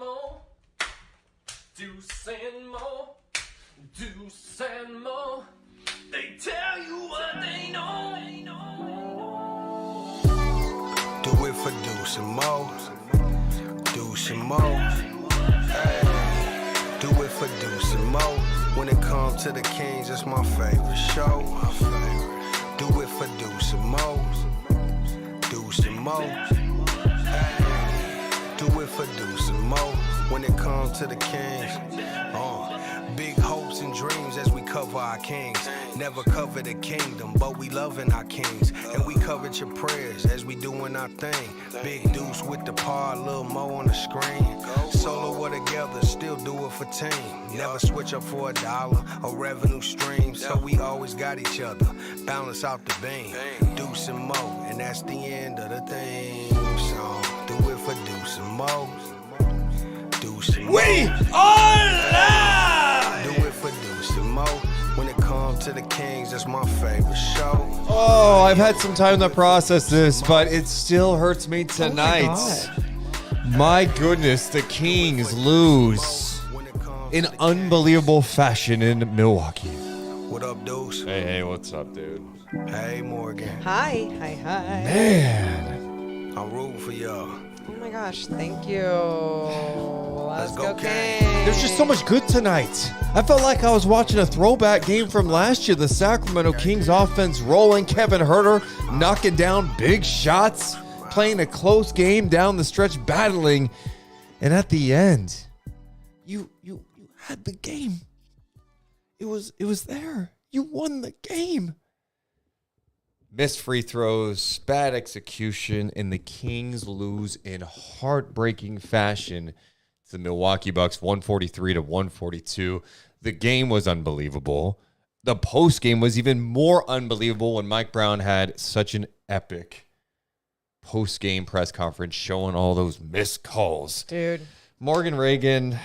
Mo, Deuce and Mo, Deuce and Mo. They tell you what they know. Do it for Deuce and Mo, Deuce and Mo. Hey, do it for Deuce and Mo. When it comes to the Kings, it's my favorite show. Do it for Deuce and Mo, Deuce and Mo. Hey, do it for Deuce and Mo. When it comes to the Kings, big hopes and dreams as we cover our kings. Never cover the kingdom, but we loving our kings. And we covered your prayers as we doing our thing. Big Deuce with the pod, Lil Mo on the screen. Solo or together, still do it for team. Never switch up for $1 or revenue stream. So we always got each other, balance out the beam. Deuce and Mo, and that's the end of the thing. So do it for Deuce and Mo. Deuce and Mo. We are live! Do it for Deuce and Mo. When it comes to the Kings, that's my favorite show. Oh, I've had some time to process this, but it still hurts me tonight. My goodness, the Kings lose in unbelievable fashion in Milwaukee. What up, Deuce? Hey, what's up, dude? Hey, Morgan. Hi. Man. I'm rooting for y'all. Oh my gosh, thank you. Let's go, Kings. There's just so much good tonight. I felt like I was watching a throwback game from last year. The Sacramento Kings offense rolling. Kevin Huerter knocking down big shots, playing a close game down the stretch, battling. And at the end, you had the game. It was there. You won the game. Missed free throws, bad execution, and the Kings lose in heartbreaking fashion to the Milwaukee Bucks, 143-142. The game was unbelievable. The post game was even more unbelievable when Mike Brown had such an epic post game press conference showing all those missed calls. Dude. Morgan Reagan,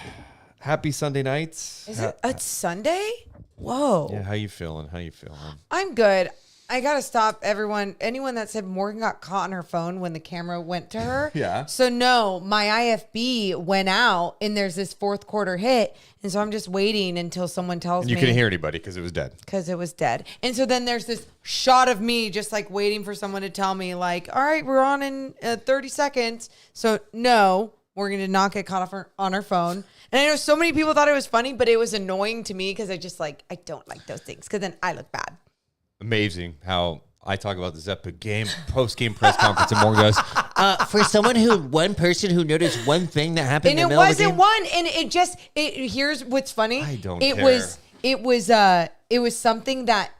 happy Sunday nights. Is it a Sunday? Whoa. Yeah, how you feeling? I'm good. I got to stop anyone that said Morgan got caught on her phone when the camera went to her. Yeah. So no, my IFB went out and there's this fourth quarter hit. And so I'm just waiting until someone tells me. And you couldn't hear anybody because it was dead. Because it was dead. And so then there's this shot of me just like waiting for someone to tell me like, all right, we're on in 30 seconds. So no, Morgan did not get caught off on her phone. And I know so many people thought it was funny, but it was annoying to me because I don't like those things because then I look bad. Amazing how I talk about this epic game, post-game press conference, and Morgan goes, for one person who noticed one thing that happened and in the it middle of the wasn't game. one, and here's what's funny. I don't it care. It was something that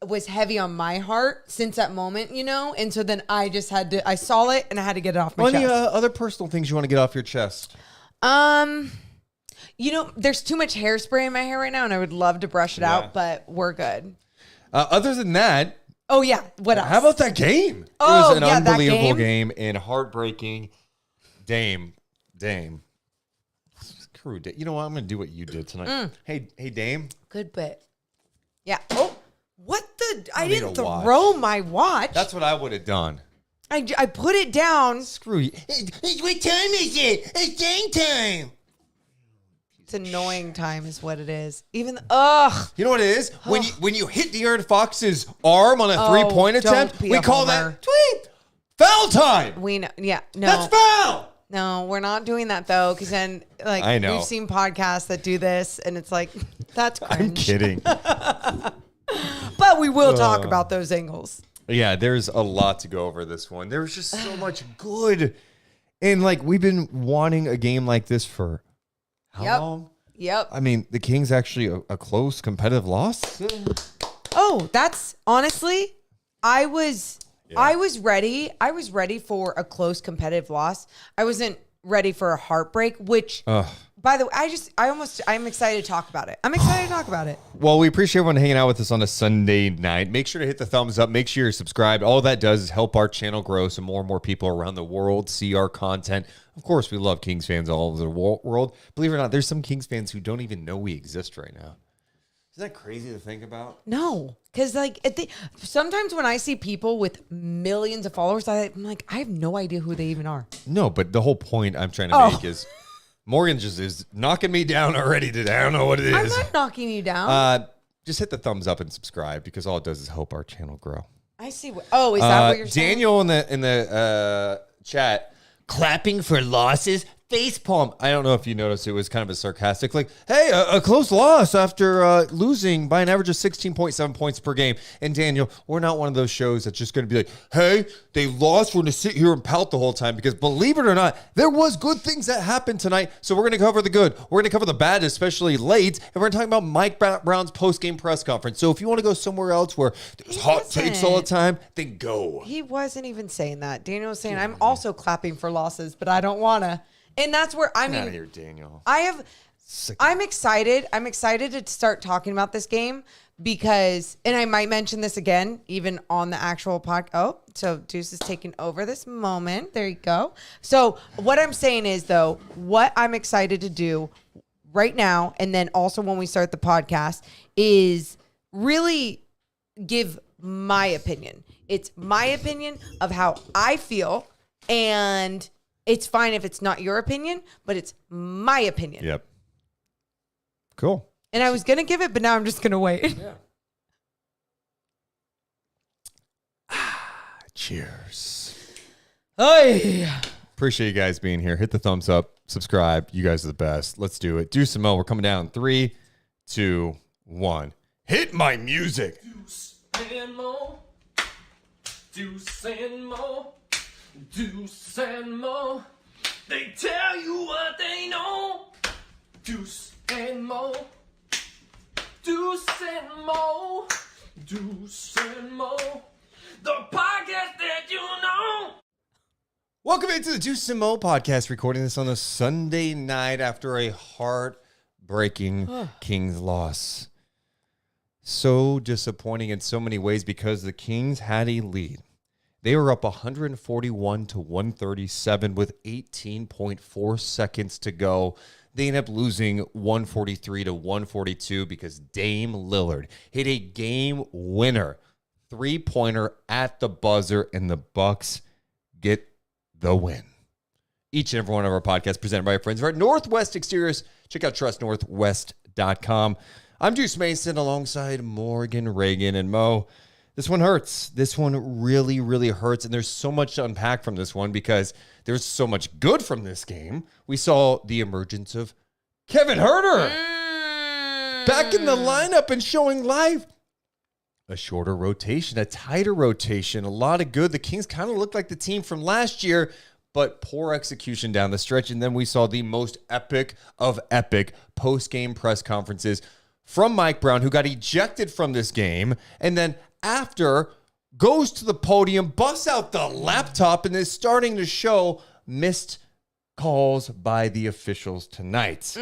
was heavy on my heart since that moment, and so then I just I saw it and I had to get it off my any chest. other personal things you want to get off your chest? There's too much hairspray in my hair right now, and I would love to brush it out, but we're good. Other than that, oh yeah, what else? how about that game? It Oh, was an yeah, that unbelievable game. game and heartbreaking. Dame. Screw Dame. You know what? I'm going to do what you did tonight. Hey, Dame. Good bit. Yeah. Oh, what the? I need didn't a watch. throw my watch. That's what I would have done. I put it down. Screw you. What time is it? It's game time. It's annoying time is what it is. Even You know what it is? When you hit De'Aaron Fox's arm on a three-point attempt, be we a call homer. that tweet. Foul time. we know. Yeah. No. That's foul. No, we're not doing that though, because then I know. we've seen podcasts that do this, and it's like that's cringe. I'm kidding. But we will talk about those angles. Yeah, there's a lot to go over this one. There's just so much good. And we've been wanting a game like this for how long? Yep. I mean, the Kings actually a close competitive loss. Oh, that's honestly, I was ready. I was ready for a close competitive loss. I wasn't ready for a heartbreak, which by the way, I'm excited to talk about it. I'm excited to talk about it. Well, we appreciate everyone hanging out with us on a Sunday night. Make sure to hit the thumbs up. Make sure you're subscribed. All that does is help our channel grow so more and more people around the world see our content. Of course, we love Kings fans all over the world. Believe it or not, there's some Kings fans who don't even know we exist right now. Isn't that crazy to think about? No, because sometimes when I see people with millions of followers, I'm like, I have no idea who they even are. No, but the whole point I'm trying to make is Morgan just is knocking me down already today. I don't know what it is. I'm not knocking you down. Just hit the thumbs up and subscribe because all it does is help our channel grow. I see. Oh, is that what you're saying? Daniel in the chat, clapping for losses. Facepalm. I don't know if you noticed, it was kind of a sarcastic, like, hey, a close loss after losing by an average of 16.7 points per game. And Daniel, we're not one of those shows that's just going to be like, hey, they lost. We're going to sit here and pout the whole time because believe it or not, there was good things that happened tonight. So we're going to cover the good. We're going to cover the bad, especially late. And we're going to talk about Mike Brown's post-game press conference. So if you want to go somewhere else where there's hot takes all the time, then go. He wasn't even saying that. Daniel was saying, I'm also clapping for losses, but I don't want to. And that's where, I mean, out of here, Daniel. I'm excited. I'm excited to start talking about this game because, and I might mention this again, even on the actual podcast. Oh, so Deuce is taking over this moment. There you go. So what I'm saying is, though, what I'm excited to do right now, and then also when we start the podcast, is really give my opinion. It's my opinion of how I feel, and it's fine if it's not your opinion, but it's my opinion. Yep. Cool. And I was going to give it, but now I'm just going to wait. Yeah. Cheers. Hey. Appreciate you guys being here. Hit the thumbs up. Subscribe. You guys are the best. Let's do it. Deuce and Mo, we're coming down. 3, 2, 1. Hit my music. Deuce and Mo. Deuce and Mo. Deuce and Mo, they tell you what they know. Deuce and Mo, Deuce and Mo, Deuce and Mo, the podcast that you know. Welcome into the Deuce and Mo podcast, recording this on a Sunday night after a heartbreaking Kings loss. So disappointing in so many ways because the Kings had a lead. They were up 141 to 137 with 18.4 seconds to go. They ended up losing 143 to 142 because Dame Lillard hit a game winner, 3-pointer at the buzzer, and the Bucks get the win. Each and every one of our podcasts presented by our friends over at Northwest Exteriors. Check out trustnorthwest.com. I'm Deuce Mason alongside Morgan, Reagan, and Mo. This one hurts. This one really, really hurts. And there's so much to unpack from this one because there's so much good from this game. We saw the emergence of Kevin Huerter back in the lineup and showing life. A shorter rotation, a tighter rotation, a lot of good. The Kings kind of looked like the team from last year, but poor execution down the stretch. And then we saw the most epic of epic post-game press conferences from Mike Brown, who got ejected from this game. And then after, goes to the podium, busts out the laptop, and is starting to show missed calls by the officials tonight.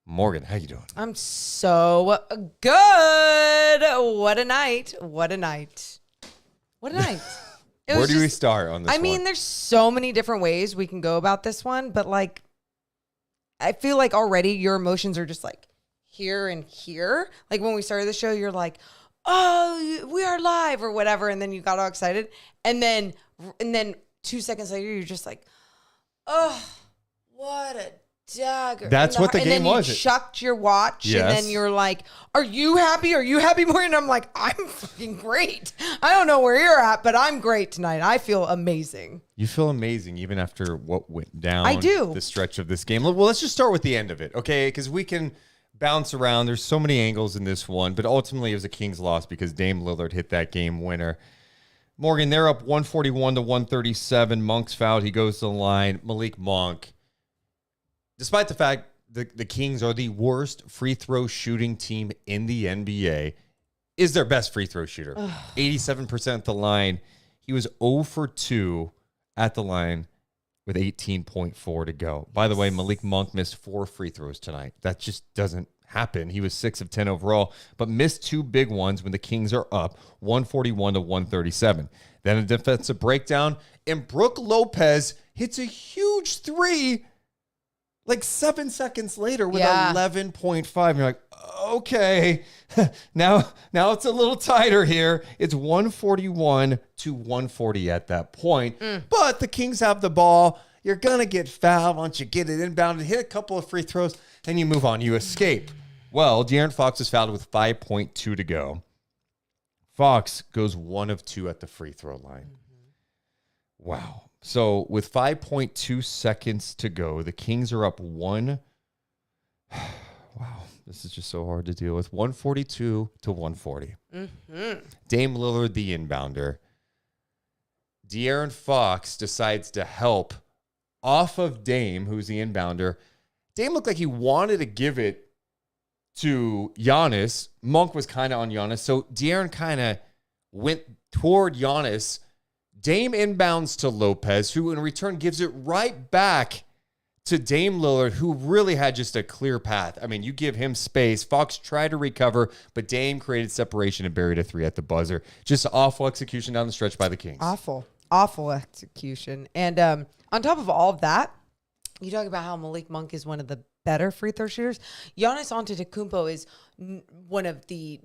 Morgan, how you doing? I'm so good. What a night. What a night. What a night. Where do we start on this one? I mean, there's so many different ways we can go about this one, but like, I feel like already your emotions are just like here and here. Like when we started the show, you're like, oh, we are live or whatever. And then you got all excited. And then 2 seconds later, you're just like, oh, what a dagger. That's what the game was. And then you chucked your watch. Yes. And then you're like, are you happy? Are you happy more? And I'm like, I'm fucking great. I don't know where you're at, but I'm great tonight. I feel amazing. You feel amazing even after what went down. I do. The stretch of this game. Well, let's just start with the end of it, okay? Because we can bounce around. There's so many angles in this one, but ultimately it was a Kings loss because Dame Lillard hit that game winner. Morgan, they're up 141 to 137. Monk's fouled. He goes to the line. Malik Monk, despite the fact the Kings are the worst free throw shooting team in the NBA, is their best free throw shooter. 87% at the line. He was 0 for 2 at the line with 18.4 to go. By the way, Malik Monk missed 4 free throws tonight. That just doesn't happen. He was 6 of 10 overall, but missed 2 big ones when the Kings are up 141 to 137. Then a defensive breakdown, and Brook Lopez hits a huge 3 like 7 seconds later with 11.5. You're like, okay, now it's a little tighter here. It's 141 to 140 at that point. But the Kings have the ball. You're going to get fouled once you get it inbounded, hit a couple of free throws, and you move on. You escape. Well, De'Aaron Fox is fouled with 5.2 to go. Fox goes 1 of 2 at the free throw line. Wow. So with 5.2 seconds to go, the Kings are up 1. Wow. This is just so hard to deal with. 142 to 140. Dame Lillard, the inbounder. De'Aaron Fox decides to help off of Dame, who's the inbounder. Dame looked like he wanted to give it to Giannis. Monk was kind of on Giannis. So De'Aaron kind of went toward Giannis. Dame inbounds to Lopez, who in return gives it right back to Dame Lillard, who really had just a clear path. I mean, you give him space. Fox tried to recover, but Dame created separation and buried a 3 at the buzzer. Just awful execution down the stretch by the Kings. Awful execution. And on top of all of that, you talk about how Malik Monk is one of the better free throw shooters. Giannis Antetokounmpo is one of the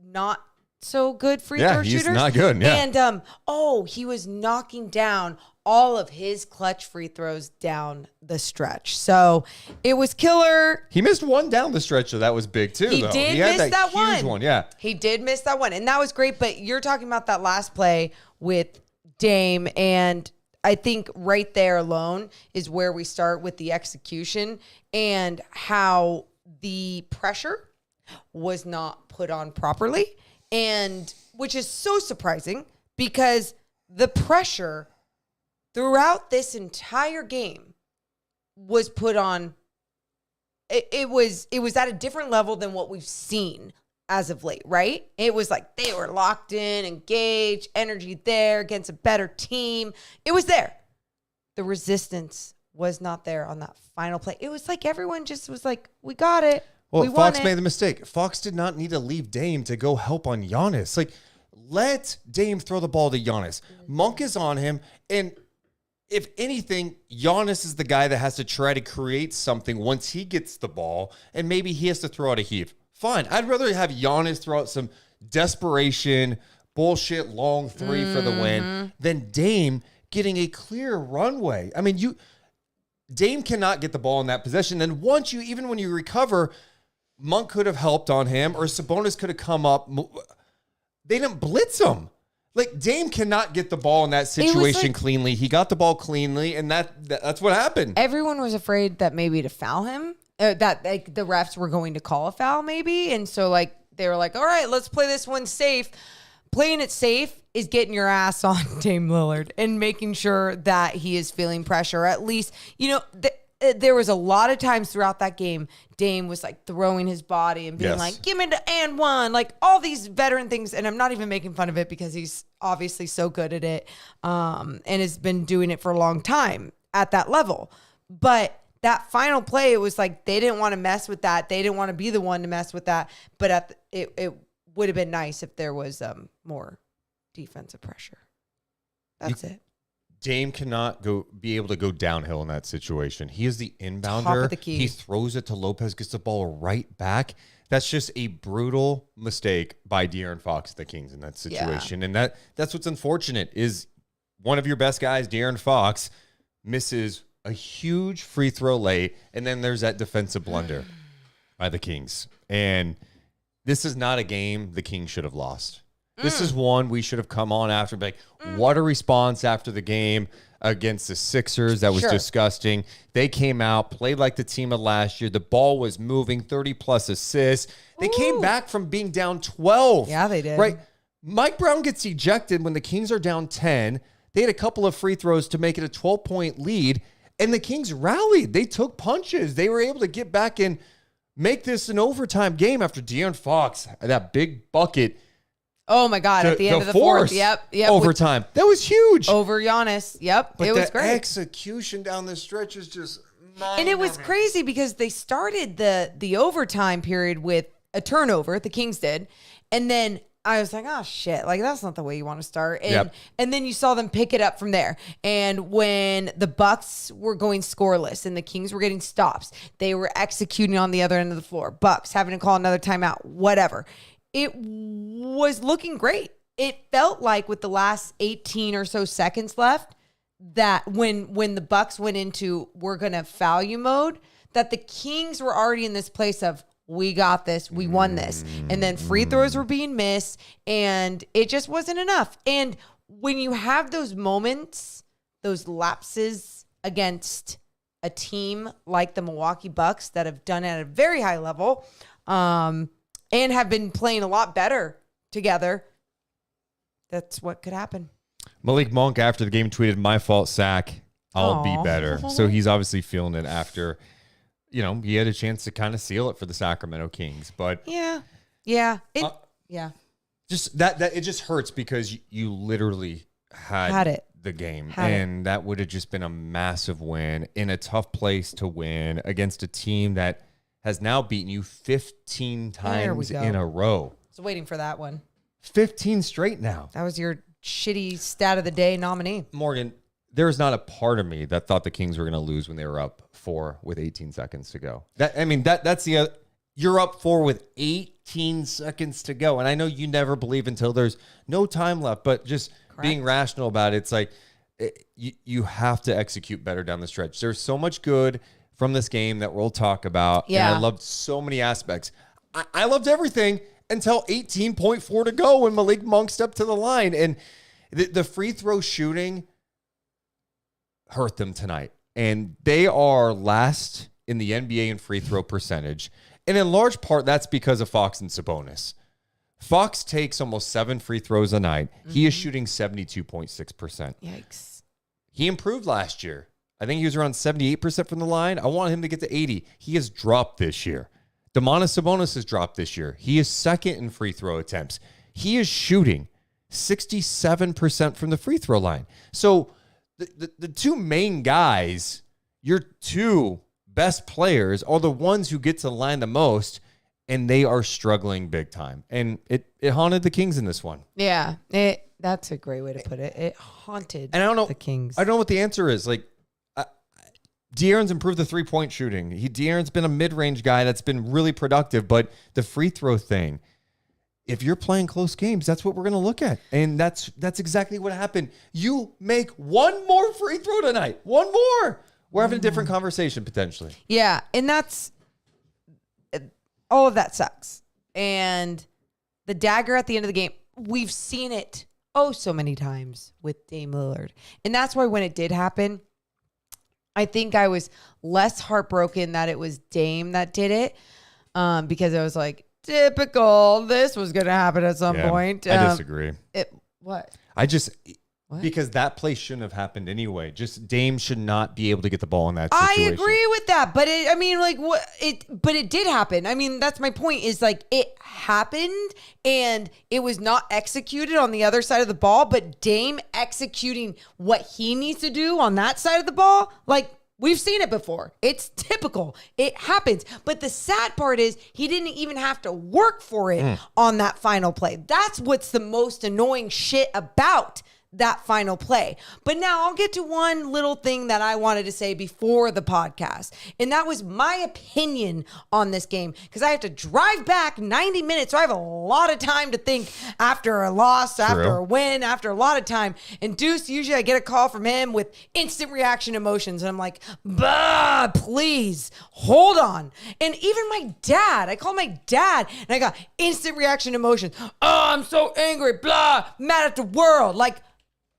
not so good free throw shooters. Yeah, he's not good. Yeah. And he was knocking down all of his clutch free throws down the stretch. So it was killer. He missed one down the stretch, so that was big too. He though. did He had miss that huge one. Yeah. He did miss that one. And that was great. But you're talking about that last play with Dame, and I think right there alone is where we start with the execution and how the pressure was not put on properly, and which is so surprising because the pressure throughout this entire game was put on. It was at a different level than what we've seen as of late, right? It was like they were locked in, engaged, energy there against a better team. It was there. The resistance was not there on that final play. It was like everyone just was like, we got it. Well, we Fox won it. made the mistake. Fox did not need to leave Dame to go help on Giannis. Like, let Dame throw the ball to Giannis. Monk is on him, and if anything, Giannis is the guy that has to try to create something once he gets the ball, and maybe he has to throw out a heave. Fine. I'd rather have Giannis throw out some desperation, bullshit long 3 for the win than Dame getting a clear runway. I mean, Dame cannot get the ball in that possession. And even when you recover, Monk could have helped on him, or Sabonis could have come up. They didn't blitz him. Like, Dame cannot get the ball in that situation cleanly. He got the ball cleanly, and that's what happened. Everyone was afraid that maybe to foul him, that like the refs were going to call a foul maybe. And so like they were like, all right, let's play this one safe. Playing it safe is getting your ass on Dame Lillard and making sure that he is feeling pressure. At least, there was a lot of times throughout that game, Dame was like throwing his body and being like, give me the and one, like all these veteran things. And I'm not even making fun of it because he's obviously so good at it and has been doing it for a long time at that level. But that final play, it was like they didn't want to mess with that. They didn't want to be the one to mess with that. But it would have been nice if there was more defensive pressure. That's it. Dame cannot be able to go downhill in that situation. He is the inbounder. Top of the key. He throws it to Lopez, gets the ball right back. That's just a brutal mistake by De'Aaron Fox, the Kings, in that situation. Yeah. And that's what's unfortunate is one of your best guys, De'Aaron Fox, misses a huge free throw late, and then there's that defensive blunder by the Kings. And this is not a game the Kings should have lost. This is one we should have come on after. Like, what a response after the game against the Sixers. That was disgusting. They came out, played like the team of last year. The ball was moving, 30-plus assists. They came back from being down 12. Yeah, they did. Right? Mike Brown gets ejected when the Kings are down 10. They had a couple of free throws to make it a 12-point lead, and the Kings rallied. They took punches. They were able to get back and make this an overtime game after De'Aaron Fox, that big bucket. Oh, my God. At the end of the fourth. Yep. Overtime. That was huge. Over Giannis. Yep. But it was great. Execution down the stretch is just And it was crazy because they started the overtime period with a turnover. The Kings did. And then I was like, oh, shit. Like, that's not the way you want to start. And then you saw them pick it up from there. And when the Bucks were going scoreless and the Kings were getting stops, they were executing on the other end of the floor. Bucks having to call another timeout, whatever. It was looking great. It felt like with the last 18 or so seconds left, that when the Bucks went into we're gonna foul you mode, that the Kings were already in this place of we got this, we won this, and then free throws were being missed, and it just wasn't enough. And when you have those moments, those lapses against a team like the Milwaukee Bucks that have done it at a very high level, and have been playing a lot better together, that's what could happen. Malik Monk after the game tweeted, "My fault, Sack. I'll Aw. be better." So he's obviously feeling it after, he had a chance to kind of seal it for the Sacramento Kings. But Yeah. just that it just hurts because you literally had it. the game. Had it. And that would have just been a massive win in a tough place to win against a team that has now beaten you 15 There we times go. in a row. I was waiting for that one. 15 straight now. That was your shitty stat of the day nominee. Morgan, there's not a part of me that thought the Kings were going to lose when they were up 4 with 18 seconds to go. That's the you're up 4 with 18 seconds to go. And I know you never believe until there's no time left, but just being rational about it, it's like you have to execute better down the stretch. There's so much good from this game that we'll talk about. Yeah. And I loved so many aspects. I loved everything until 18.4 to go when Malik Monk stepped to the line. And the free throw shooting hurt them tonight. And they are last in the NBA in free throw percentage. And in large part, that's because of Fox and Sabonis. Fox takes almost 7 free throws a night. He is shooting 72.6%. Yikes. He improved last year. I think he was around 78% from the line. I want him to get to 80. He has dropped this year. Domantas Sabonis has dropped this year. He is second in free throw attempts. He is shooting 67% from the free throw line. So the two main guys, your two best players, are the ones who get to the line the most, and they are struggling big time. And it haunted the Kings in this one. Yeah, that's a great way to put it. It haunted And I don't know the Kings. I don't know what the answer is. Like, De'Aaron's improved the 3-point shooting. De'Aaron's been a mid-range guy that's been really productive, but the free throw thing, if you're playing close games, that's what we're going to look at. And that's exactly what happened. You make one more free throw tonight. One more. We're having a different conversation potentially. Yeah, and that's all of that sucks. And the dagger at the end of the game, we've seen it so many times with Dame Lillard. And that's why when it did happen, I think I was less heartbroken that it was Dame that did it, because I was like, typical, this was going to happen at some point. I disagree. What? Because that play shouldn't have happened anyway. Just Dame should not be able to get the ball in that situation. I agree with that, but but it did happen. I mean, that's my point, is like it happened and it was not executed on the other side of the ball, but Dame executing what he needs to do on that side of the ball, like, we've seen it before. It's typical. It happens. But the sad part is he didn't even have to work for it on that final play. That's what's the most annoying shit about that final play. But now I'll get to one little thing that I wanted to say before the podcast. And that was my opinion on this game, because I have to drive back 90 minutes. So I have a lot of time to think after a loss, after a win, after a lot of time. And Deuce, usually I get a call from him with instant reaction emotions. And I'm like, bah, please hold on. And even my dad, I called my dad and I got instant reaction emotions. Oh, I'm so angry, blah, mad at the world. Like,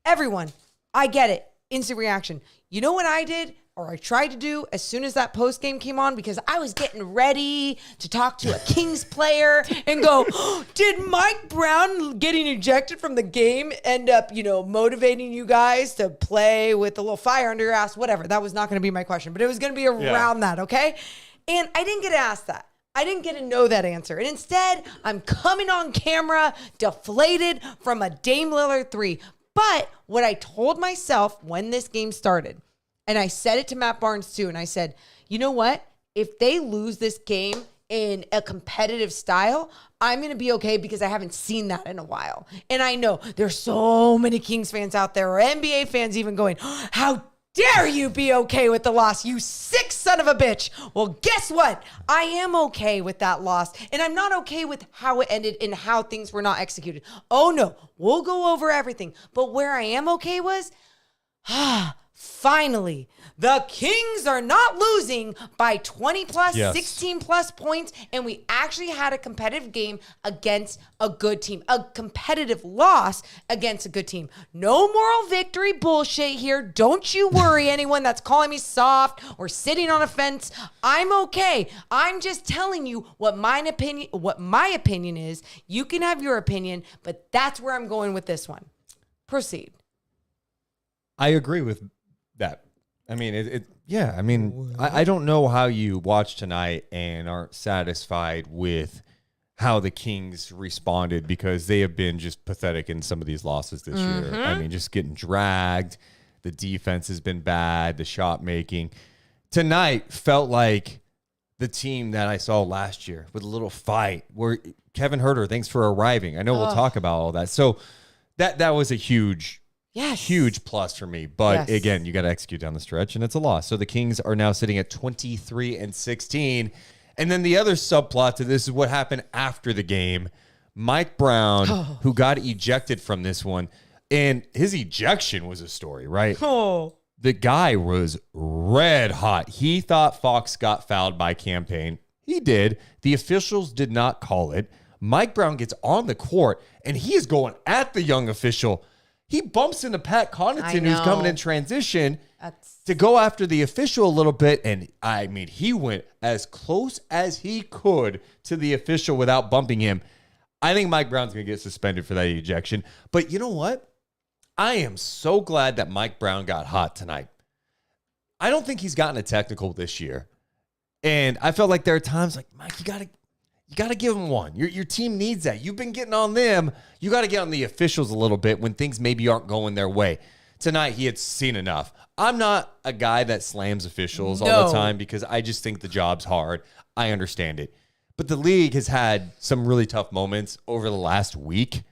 everyone, I get it. Instant reaction. You know what I did, or I tried to do, as soon as that post game came on, because I was getting ready to talk to a Kings player and go, did Mike Brown getting ejected from the game end up, motivating you guys to play with a little fire under your ass? Whatever. That was not going to be my question, but it was going to be around that, okay? And I didn't get asked that. I didn't get to know that answer. And instead, I'm coming on camera deflated from a Dame Lillard 3. But what I told myself when this game started, and I said it to Matt Barnes too, and I said, you know what? If they lose this game in a competitive style, I'm going to be okay, because I haven't seen that in a while. And I know there's so many Kings fans out there, or NBA fans even going, how dare you be okay with the loss, you sick son of a bitch. Well, guess what? I am okay with that loss, and I'm not okay with how it ended and how things were not executed. Oh no, we'll go over everything. But where I am okay was, Finally, the Kings are not losing by 20 plus, Yes. 16 plus points, and we actually had a competitive game against a good team, a competitive loss against a good team. No moral victory bullshit here. Don't you worry, anyone that's calling me soft or sitting on a fence. I'm okay. I'm just telling you what my opinion is. You can have your opinion, but that's where I'm going with this one. Proceed. I agree with that. I mean, I don't know how you watch tonight and aren't satisfied with how the Kings responded, because they have been just pathetic in some of these losses this year. I mean, just getting dragged. The defense has been bad. The shot making. Tonight felt like the team that I saw last year with a little fight where Kevin Huerter, thanks for arriving. I know we'll talk about all that. So that was a huge plus for me. But again, you got to execute down the stretch, and it's a loss. So the Kings are now sitting at 23-16. And then the other subplot to this is what happened after the game. Mike Brown, who got ejected from this one, and his ejection was a story, right? The guy was red hot. He thought Fox got fouled by Campaign. He did. The officials did not call it. Mike Brown gets on the court, and he is going at the young official. He bumps into Pat Connaughton, who's coming in transition, to go after the official a little bit. And, I mean, he went as close as he could to the official without bumping him. I think Mike Brown's going to get suspended for that ejection. But you know what? I am so glad that Mike Brown got hot tonight. I don't think he's gotten a technical this year. And I felt like there are times like, Mike, you got to give him one. Your team needs that. You've been getting on them. You got to get on the officials a little bit when things maybe aren't going their way. Tonight, he had seen enough. I'm not a guy that slams officials all the time, because I just think the job's hard. I understand it. But the league has had some really tough moments over the last week.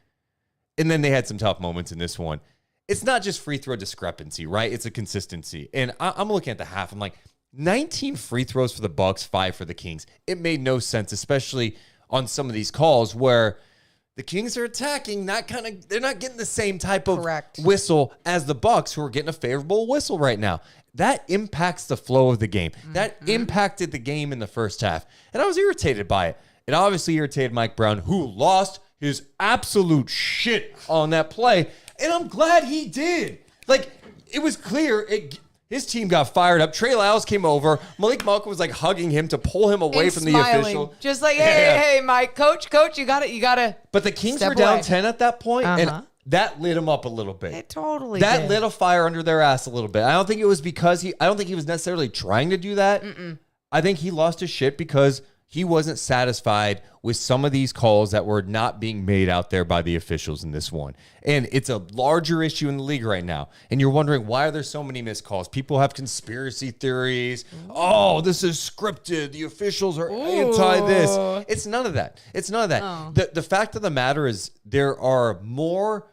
And then they had some tough moments in this one. It's not just free throw discrepancy, right? It's a consistency. And I'm looking at the half. I'm like, 19 free throws for the Bucks, 5 for the Kings. It made no sense, especially on some of these calls where the Kings are attacking. They're not getting the same type of whistle as the Bucks, who are getting a favorable whistle right now. That impacts the flow of the game. That impacted the game in the first half. And I was irritated by it. It obviously irritated Mike Brown, who lost his absolute shit on that play. And I'm glad he did. Like, it was clear. His team got fired up. Trey Lyles came over. Malik Monk was like hugging him to pull him away from the official. Just like, hey, Mike, coach, you got it. But the Kings were down 10 at that point, and that lit him up a little bit. It totally that lit a fire under their ass a little bit. I don't think it was because I don't think he was necessarily trying to do that. I think he lost his shit because he wasn't satisfied with some of these calls that were not being made out there by the officials in this one. And it's a larger issue in the league right now. And you're wondering, why are there so many missed calls? People have conspiracy theories. Oh, this is scripted. The officials are anti this. It's none of that. The fact of the matter is there are more.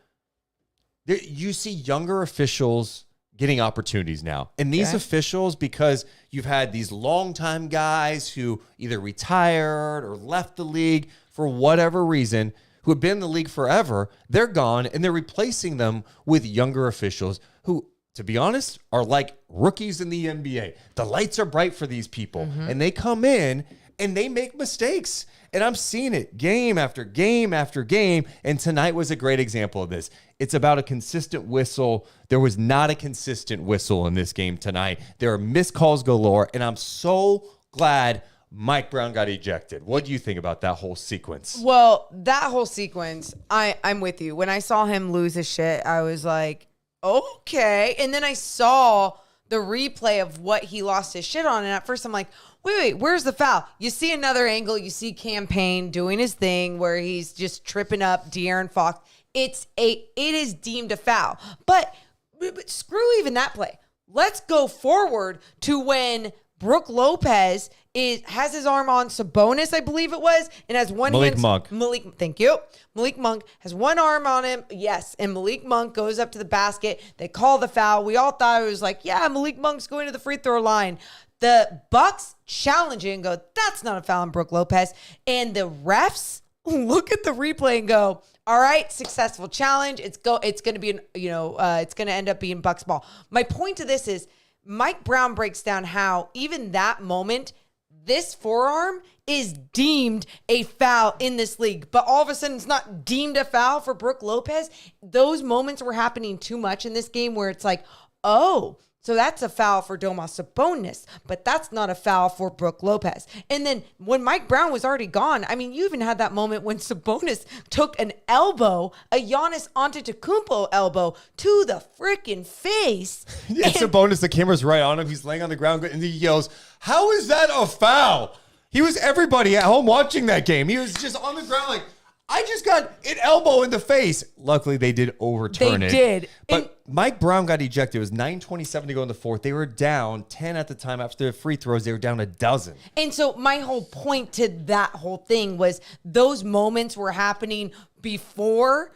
You see younger officials getting opportunities now. And these officials, because you've had these longtime guys who either retired or left the league for whatever reason, who have been in the league forever, they're gone, and they're replacing them with younger officials who, to be honest, are like rookies in the NBA. The lights are bright for these people, and they come in and they make mistakes. And I'm seeing it game after game after game. And tonight was a great example of this. It's about a consistent whistle. There was not a consistent whistle in this game tonight. There are missed calls galore. And I'm so glad Mike Brown got ejected. What do you think about that whole sequence? Well, that whole sequence, I'm with you. When I saw him lose his shit, I was like, okay. And then I saw the replay of what he lost his shit on. And at first I'm like, wait, where's the foul? You see another angle. You see Campaign doing his thing where he's just tripping up De'Aaron Fox. It is deemed a foul. But screw even that play. Let's go forward to when Brook Lopez has his arm on Sabonis, I believe it was, and has one hand. Thank you. Malik Monk has one arm on him. Yes, and Malik Monk goes up to the basket. They call the foul. We all thought it was like, yeah, Malik Monk's going to the free throw line. The Bucks challenge it and go, that's not a foul on Brook Lopez. And the refs look at the replay and go, all right, successful challenge. It's going to be it's going to end up being Bucks ball. My point to this is Mike Brown breaks down how even that moment, this forearm is deemed a foul in this league, but all of a sudden it's not deemed a foul for Brook Lopez. Those moments were happening too much in this game where it's like, oh, so that's a foul for Domas Sabonis, but that's not a foul for Brook Lopez. And then when Mike Brown was already gone, I mean, you even had that moment when Sabonis took an elbow, a Giannis Antetokounmpo elbow to the freaking face. Yeah, Sabonis, the camera's right on him. He's laying on the ground and he yells, "How is that a foul?" He was everybody at home watching that game. He was just on the ground like, I just got an elbow in the face. Luckily, they did overturn it. They did. But Mike Brown got ejected. It was 9:27 to go in the fourth. They were down 10 at the time. After the free throws, they were down a dozen. And so my whole point to that whole thing was those moments were happening before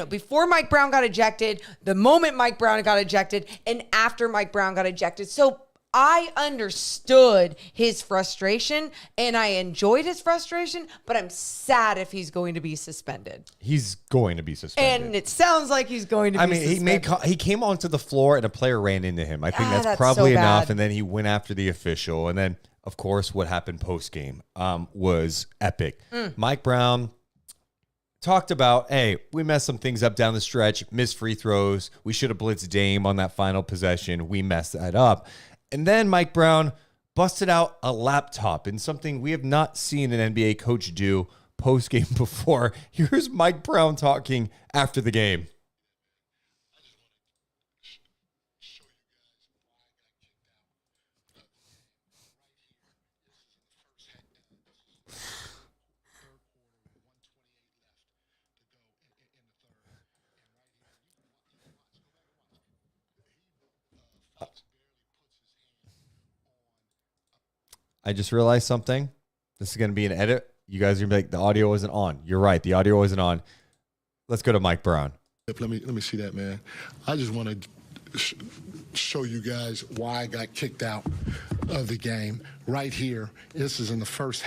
before Mike Brown got ejected, the moment Mike Brown got ejected, and after Mike Brown got ejected. So I understood his frustration and I enjoyed his frustration, but I'm sad if he's going to be suspended. He's going to be suspended. And it sounds like he's going to be suspended. He came onto the floor and a player ran into him. I think that's so probably enough. bad. And then he went after the official. And then, of course, what happened post-game was epic. Mike Brown talked about, hey, we messed some things up down the stretch, missed free throws. We should have blitzed Dame on that final possession. We messed that up. And then Mike Brown busted out a laptop in something we have not seen an NBA coach do post-game before. Here's Mike Brown talking after the game. I just realized something. This is going to be an edit. You guys are going to be like, the audio wasn't on. You're right. The audio wasn't on. Let's go to Mike Brown. Let me see that, man. I just want to show you guys why I got kicked out of the game. Right here, this is in the first.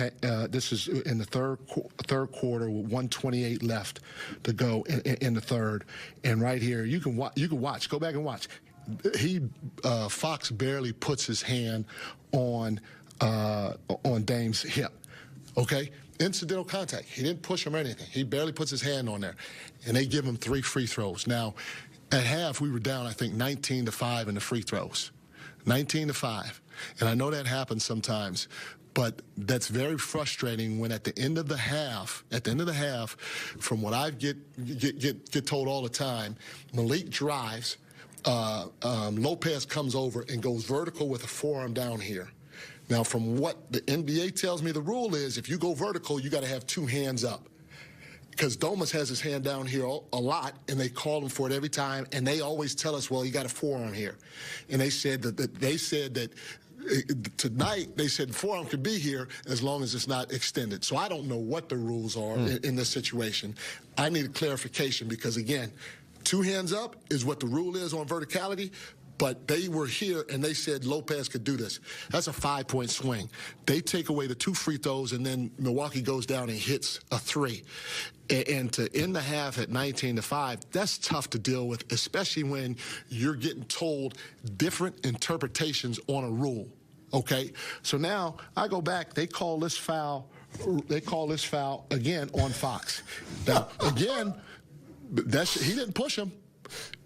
This is in the third quarter with 1:28 left to go in the third. And right here, you can watch. Go back and watch. Fox barely puts his hand on Dame's hip. Okay? Incidental contact. He didn't push him or anything. He barely puts his hand on there. And they give him 3 free throws. Now, at half, we were down, I think, 19-5 in the free throws. 19-5. And I know that happens sometimes. But that's very frustrating when at the end of the half, from what I get told all the time, Malik drives, Lopez comes over and goes vertical with a forearm down here. Now, from what the NBA tells me, the rule is if you go vertical, you got to have 2 hands up. Because Domas has his hand down here a lot, and they call him for it every time, and they always tell us, well, you got a forearm here. And they said that tonight, they said the forearm could be here as long as it's not extended. So I don't know what the rules are in this situation. I need a clarification because, again, 2 hands up is what the rule is on verticality. But they were here, and they said Lopez could do this. That's a 5-point swing. They take away the 2 free throws, and then Milwaukee goes down and hits a 3. And to end the half at 19-5, that's tough to deal with, especially when you're getting told different interpretations on a rule, okay? So now I go back. They call this foul again on Fox. Now, again, he didn't push him.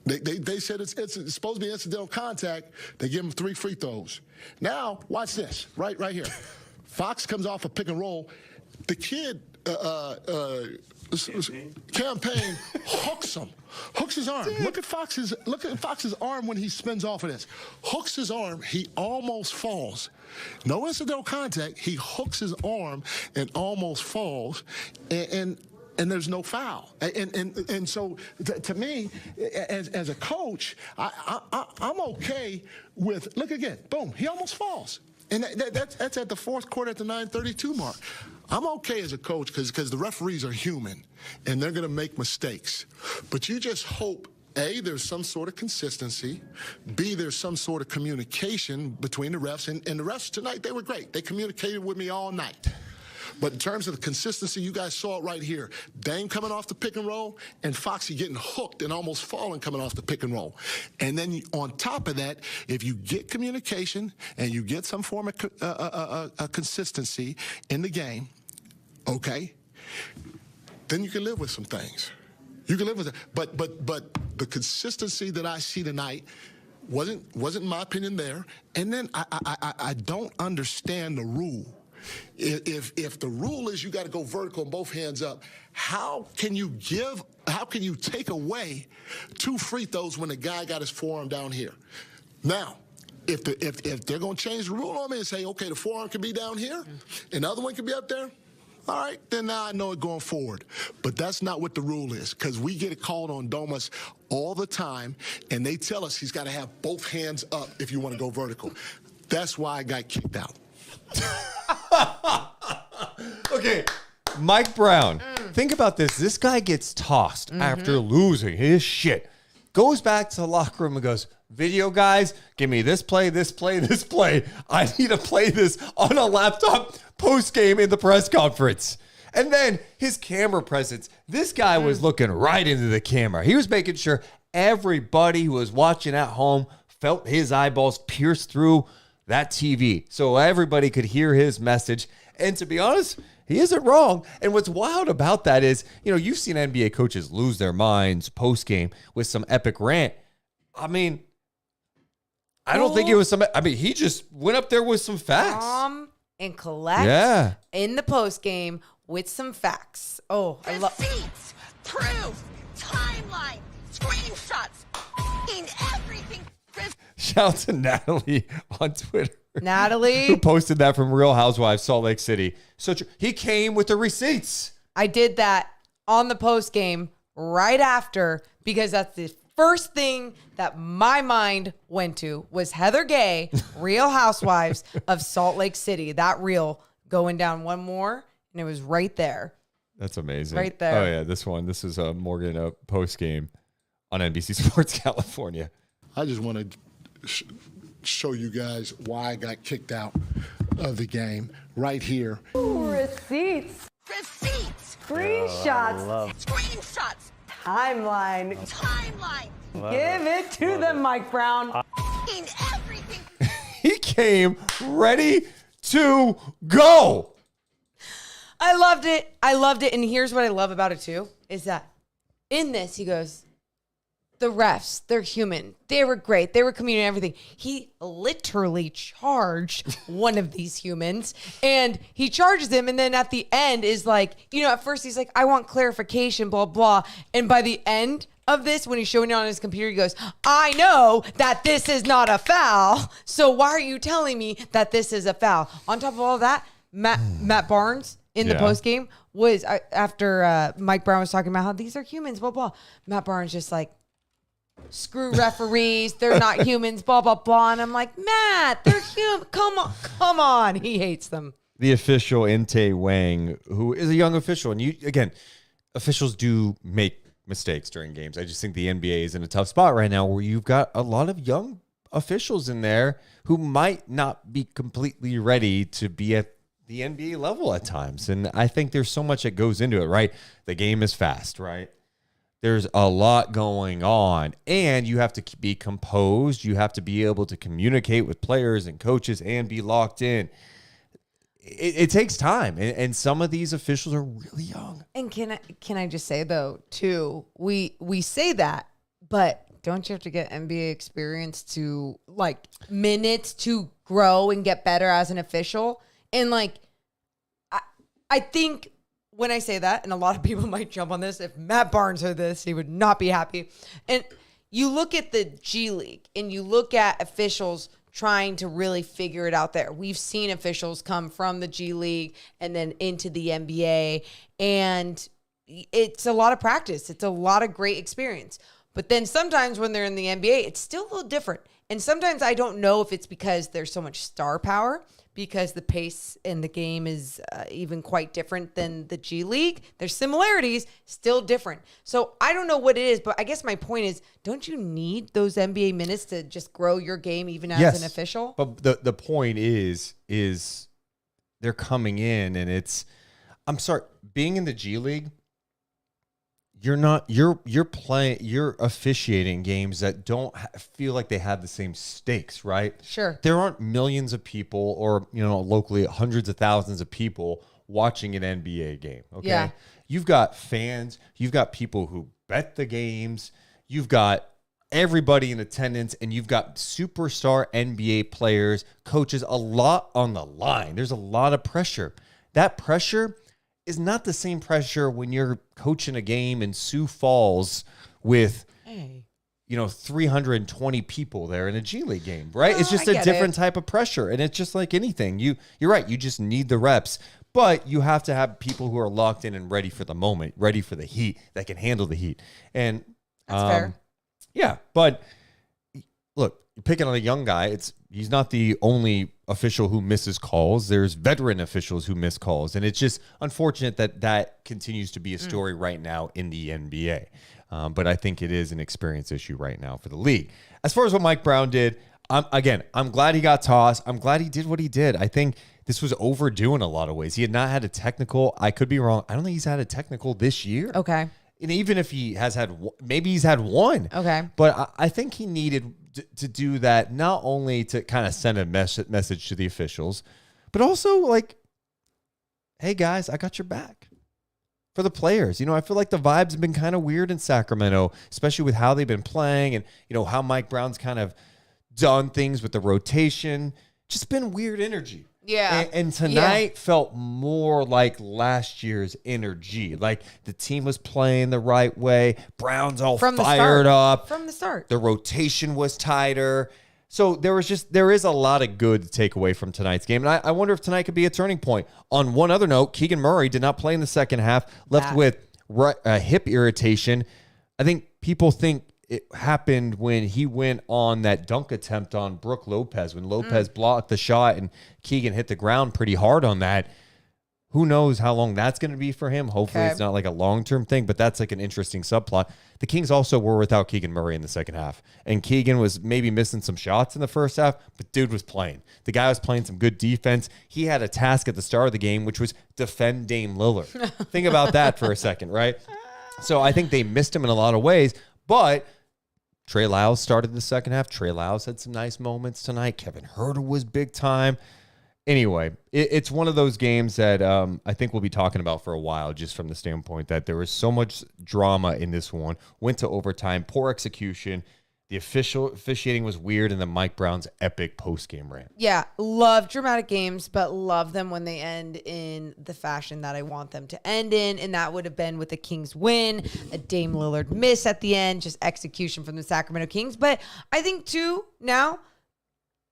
They said it's supposed to be incidental contact. They give him 3 free throws. Now, watch this, right here. Fox comes off a pick and roll. The kid, Campaign hooks his arm. Look at Fox's arm when he spins off of this. Hooks his arm. He almost falls. No incidental contact. He hooks his arm and almost falls. And there's no foul. And so to me, as a coach, I'm okay with, look again, boom, he almost falls. And that's at the fourth quarter at the 9:32 mark. I'm okay as a coach because the referees are human and they're going to make mistakes. But you just hope, A, there's some sort of consistency. B, there's some sort of communication between the refs. And the refs tonight, they were great. They communicated with me all night. But in terms of the consistency, you guys saw it right here. Dame coming off the pick and roll, and Foxy getting hooked and almost falling coming off the pick and roll. And then on top of that, if you get communication and you get some form of consistency in the game, okay, then you can live with some things. You can live with it. But the consistency that I see tonight wasn't in my opinion there. And then I don't understand the rule. If the rule is you got to go vertical and both hands up, how can you take away 2 free throws when the guy got his forearm down here? Now, if they're going to change the rule on me and say, okay, the forearm can be down here and the other one can be up there, all right, then now I know it going forward. But that's not what the rule is, because we get it called on Domas all the time, and they tell us he's got to have both hands up if you want to go vertical. That's why I got kicked out. Okay, Mike Brown. Think about this. This guy gets tossed after losing his shit. Goes back to the locker room and goes, video guys, give me this play, this play, this play. I need to play this on a laptop post-game in the press conference. And then his camera presence. This guy was looking right into the camera. He was making sure everybody who was watching at home felt his eyeballs pierce through that TV so everybody could hear his message. And to be honest, he isn't wrong. And what's wild about that is, you've seen NBA coaches lose their minds post-game with some epic rant. I mean, I don't think it was he just went up there with some facts. And collect in the post game with some facts. Oh, I love receipts, proof, timeline, screenshots, in everything. Shout out to Natalie on Twitter. Natalie, who posted that from Real Housewives, Salt Lake City. He came with the receipts. I did that on the post game right after, because that's the first thing that my mind went to was Heather Gay, Real Housewives of Salt Lake City. That reel going down one more, and it was right there. That's amazing. Right there. Oh, yeah, this one. This is Morgan post-game on NBC Sports California. I just want to show you guys why I got kicked out of the game right here. Receipts. Screenshots. Screenshots. Timeline. Give it to them, Mike Brown. In everything. He came ready to go. I loved it. And here's what I love about it too, is that in this, he goes, the refs, they're human. They were great. They were communicating everything. He literally charged one of these humans, and he charges him. And then at the end is like, at first he's like, I want clarification, blah, blah. And by the end of this, when he's showing it on his computer, he goes, I know that this is not a foul. So why are you telling me that this is a foul? On top of all of that, Matt Barnes in the post game was after Mike Brown was talking about how these are humans, blah, blah. Matt Barnes just like, screw referees, they're not humans, blah, blah, blah. And I'm like, Matt, they're human. Come on. He hates them. The official, Inte Wang, who is a young official. And officials do make mistakes during games. I just think the NBA is in a tough spot right now where you've got a lot of young officials in there who might not be completely ready to be at the NBA level at times. And I think there's so much that goes into it, right? The game is fast, right? There's a lot going on, and you have to be composed. You have to be able to communicate with players and coaches and be locked in. It takes time, and some of these officials are really young. And can I just say though, too, we say that, but don't you have to get NBA experience to like minutes to grow and get better as an official? And like, I think. When I say that, and a lot of people might jump on this, if Matt Barnes heard this, he would not be happy. And you look at the G League and you look at officials trying to really figure it out there. We've seen officials come from the G League and then into the NBA, and it's a lot of practice. It's a lot of great experience. But then sometimes when they're in the NBA, it's still a little different. And sometimes I don't know if it's because there's so much star power, because the pace in the game is even quite different than the G League. There's similarities, still different. So I don't know what it is, but I guess my point is, don't you need those NBA minutes to just grow your game even as an official? But the point is they're coming in, and it's I'm sorry, being in the G League, you're officiating games that don't feel like they have the same stakes, right? Sure. There aren't millions of people or, locally hundreds of thousands of people watching an NBA game, okay? Yeah. You've got fans, you've got people who bet the games, you've got everybody in attendance, and you've got superstar NBA players, coaches, a lot on the line. There's a lot of pressure. That pressure is not the same pressure when you're coaching a game in Sioux Falls with, 320 people there in a G League game, right? No, it's just I a get different it. type of pressure. And it's just like anything. You're right. You just need the reps. But you have to have people who are locked in and ready for the moment, ready for the heat, that can handle the heat. And That's fair. yeah, but look, you're picking on a young guy. He's not the only official who misses calls. There's veteran officials who miss calls, and it's just unfortunate that continues to be a story right now in the NBA. But I think it is an experience issue right now for the league. As far as what Mike Brown did, I'm glad he got tossed. I'm glad he did what he did. I think this was overdue in a lot of ways. He had not had a technical. I could be wrong. I don't think he's had a technical this year. Okay. And even if he has had, maybe he's had one. Okay. But I think he needed to do that, not only to kind of send a message to the officials, but also like, hey guys, I got your back. For the players, I feel like the vibes have been kind of weird in Sacramento, especially with how they've been playing and, how Mike Brown's kind of done things with the rotation. Just been weird energy. Yeah. And tonight felt more like last year's energy. Like the team was playing the right way. Brown's all fired up. From the start. The rotation was tighter. So there is a lot of good to take away from tonight's game. And I wonder if tonight could be a turning point. On one other note, Keegan Murray did not play in the second half, left with hip irritation. I think people think it happened when he went on that dunk attempt on Brook Lopez, when Lopez blocked the shot and Keegan hit the ground pretty hard on that. Who knows how long that's going to be for him? Hopefully it's not like a long-term thing, but that's like an interesting subplot. The Kings also were without Keegan Murray in the second half, and Keegan was maybe missing some shots in the first half, but dude was playing. The guy was playing some good defense. He had a task at the start of the game, which was defend Dame Lillard. Think about that for a second, right? So I think they missed him in a lot of ways, but Trey Lyles started the second half. Trey Lyles had some nice moments tonight. Kevin Huerter was big time. Anyway, it's one of those games that I think we'll be talking about for a while, just from the standpoint that there was so much drama in this one. Went to overtime, poor execution. The officiating was weird, and then Mike Brown's epic post-game rant. Yeah, love dramatic games, but love them when they end in the fashion that I want them to end in, and that would have been with the Kings win, a Dame Lillard miss at the end, just execution from the Sacramento Kings. But I think, too, now,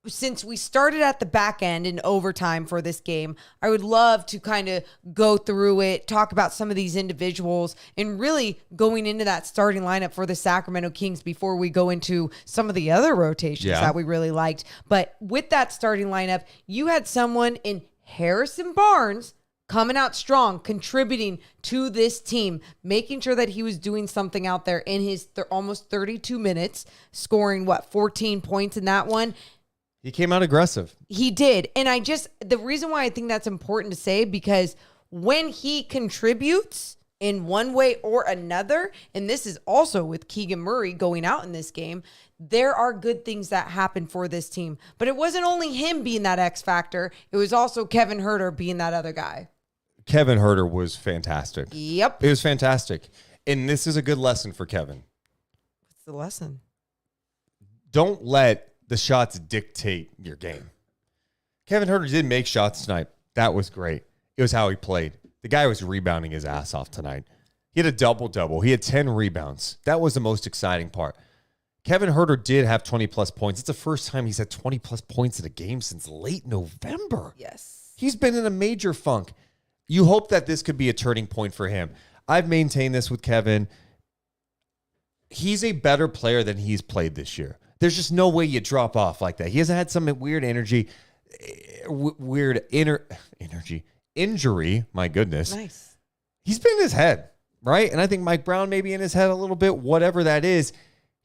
since we started at the back end in overtime for this game, I would love to kind of go through it, talk about some of these individuals, and really going into that starting lineup for the Sacramento Kings before we go into some of the other rotations that we really liked. But with that starting lineup, you had someone in Harrison Barnes coming out strong, contributing to this team, making sure that he was doing something out there in his almost 32 minutes, scoring, 14 points in that one. He came out aggressive. He did. And the reason why I think that's important to say, because when he contributes in one way or another, and this is also with Keegan Murray going out in this game, there are good things that happen for this team. But it wasn't only him being that X factor. It was also Kevin Huerter being that other guy. Kevin Huerter was fantastic. Yep. It was fantastic. And this is a good lesson for Kevin. What's the lesson? Don't let the shots dictate your game. Kevin Huerter did make shots tonight. That was great. It was how he played. The guy was rebounding his ass off tonight. He had a double-double. He had 10 rebounds. That was the most exciting part. Kevin Huerter did have 20-plus points. It's the first time he's had 20-plus points in a game since late November. Yes. He's been in a major funk. You hope that this could be a turning point for him. I've maintained this with Kevin. He's a better player than he's played this year. There's just no way you drop off like that. He hasn't had some weird injury. My goodness. Nice. He's been in his head, right? And I think Mike Brown maybe in his head a little bit, whatever that is.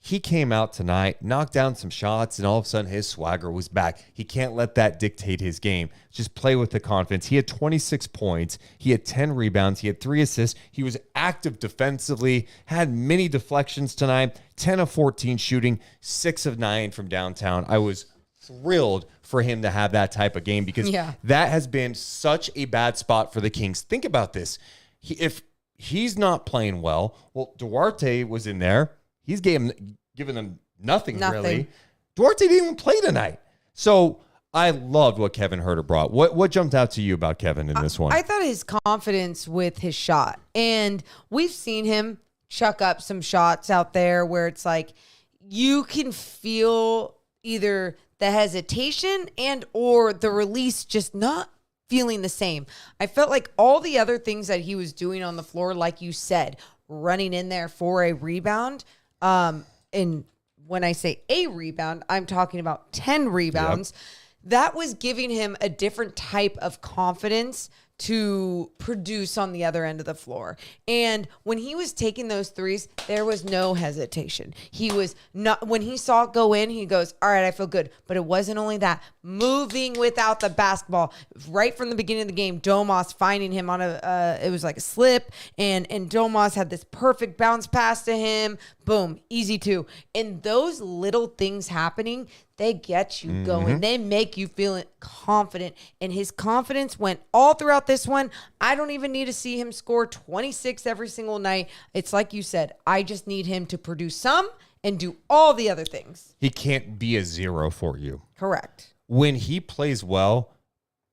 He came out tonight, knocked down some shots, and all of a sudden his swagger was back. He can't let that dictate his game. Just play with the confidence. He had 26 points. He had 10 rebounds. He had 3 assists. He was active defensively, had many deflections tonight, 10 of 14 shooting, 6 of 9 from downtown. I was thrilled for him to have that type of game because that has been such a bad spot for the Kings. Think about this. If he's not playing well, Duarte was in there. He's giving them nothing really. Duarte didn't even play tonight. So I loved what Kevin Huerter brought. What jumped out to you about Kevin in this one? I thought his confidence with his shot. And we've seen him chuck up some shots out there where it's like you can feel either the hesitation and or the release just not feeling the same. I felt like all the other things that he was doing on the floor, like you said, running in there for a rebound, and when I say a rebound, I'm talking about 10 rebounds. Yep. That was giving him a different type of confidence to produce on the other end of the floor. And when he was taking those threes, there was no hesitation. He was not, when he saw it go in, he goes, all right, I feel good. But it wasn't only that, moving without the basketball. Right from the beginning of the game, Domas finding him on it was like a slip, and Domas had this perfect bounce pass to him. Boom, easy 2. And those little things happening, they get you going. They make you feel confident. And his confidence went all throughout this one. I don't even need to see him score 26 every single night. It's like you said, I just need him to produce some and do all the other things. He can't be a 0 for you. Correct. When he plays well,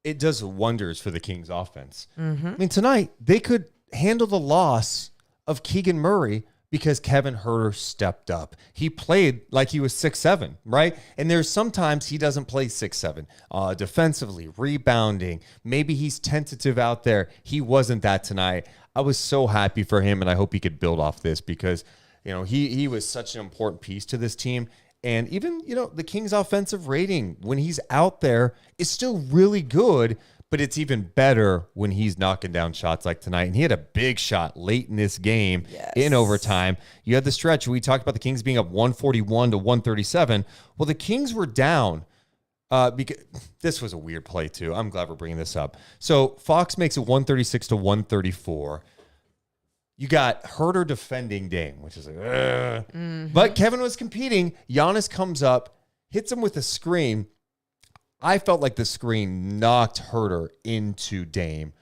it does wonders for the Kings offense. I mean, tonight, they could handle the loss of Keegan Murray because Kevin Huerter stepped up. He played like he was 6'7", right? And there's sometimes he doesn't play 6'7", defensively, rebounding. Maybe he's tentative out there. He wasn't that tonight. I was so happy for him, and I hope he could build off this because, he was such an important piece to this team. And even, the Kings' offensive rating when he's out there is still really good, but it's even better when he's knocking down shots like tonight. And he had a big shot late in this game in overtime. You had the stretch. We talked about the Kings being up 141 to 137. Well, the Kings were down because this was a weird play too. I'm glad we're bringing this up. So Fox makes it 136 to 134. You got Huerter defending Dame, which is like, But Kevin was competing. Giannis comes up, hits him with a screen. I felt like the screen knocked Huerter into Dame.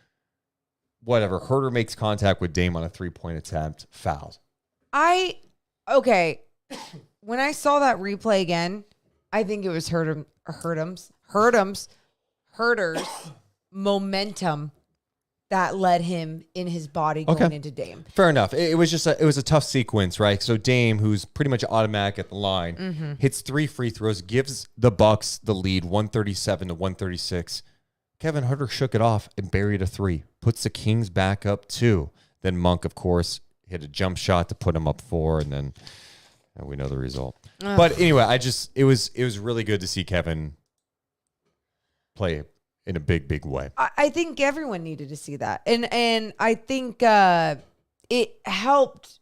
Whatever. Huerter makes contact with Dame on a 3-point attempt. Fouled. Okay. When I saw that replay again, I think it was Huerter's momentum that led him in his body going into Dame. Fair enough. It was just a tough sequence, right? So Dame, who's pretty much automatic at the line, hits 3 free throws, gives the Bucks the lead, 137 to 136. Kevin Huerter shook it off and buried a 3, puts the Kings back up 2. Then Monk, of course, hit a jump shot to put him up 4, and then we know the result. But anyway, it was really good to see Kevin play in a big, big way. I think everyone needed to see that. And I think it helped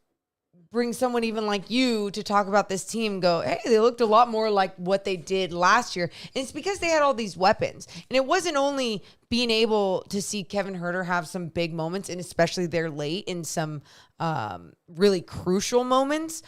bring someone even like you to talk about this team and go, hey, they looked a lot more like what they did last year. And it's because they had all these weapons. And it wasn't only being able to see Kevin Huerter have some big moments, and especially there late in some really crucial moments,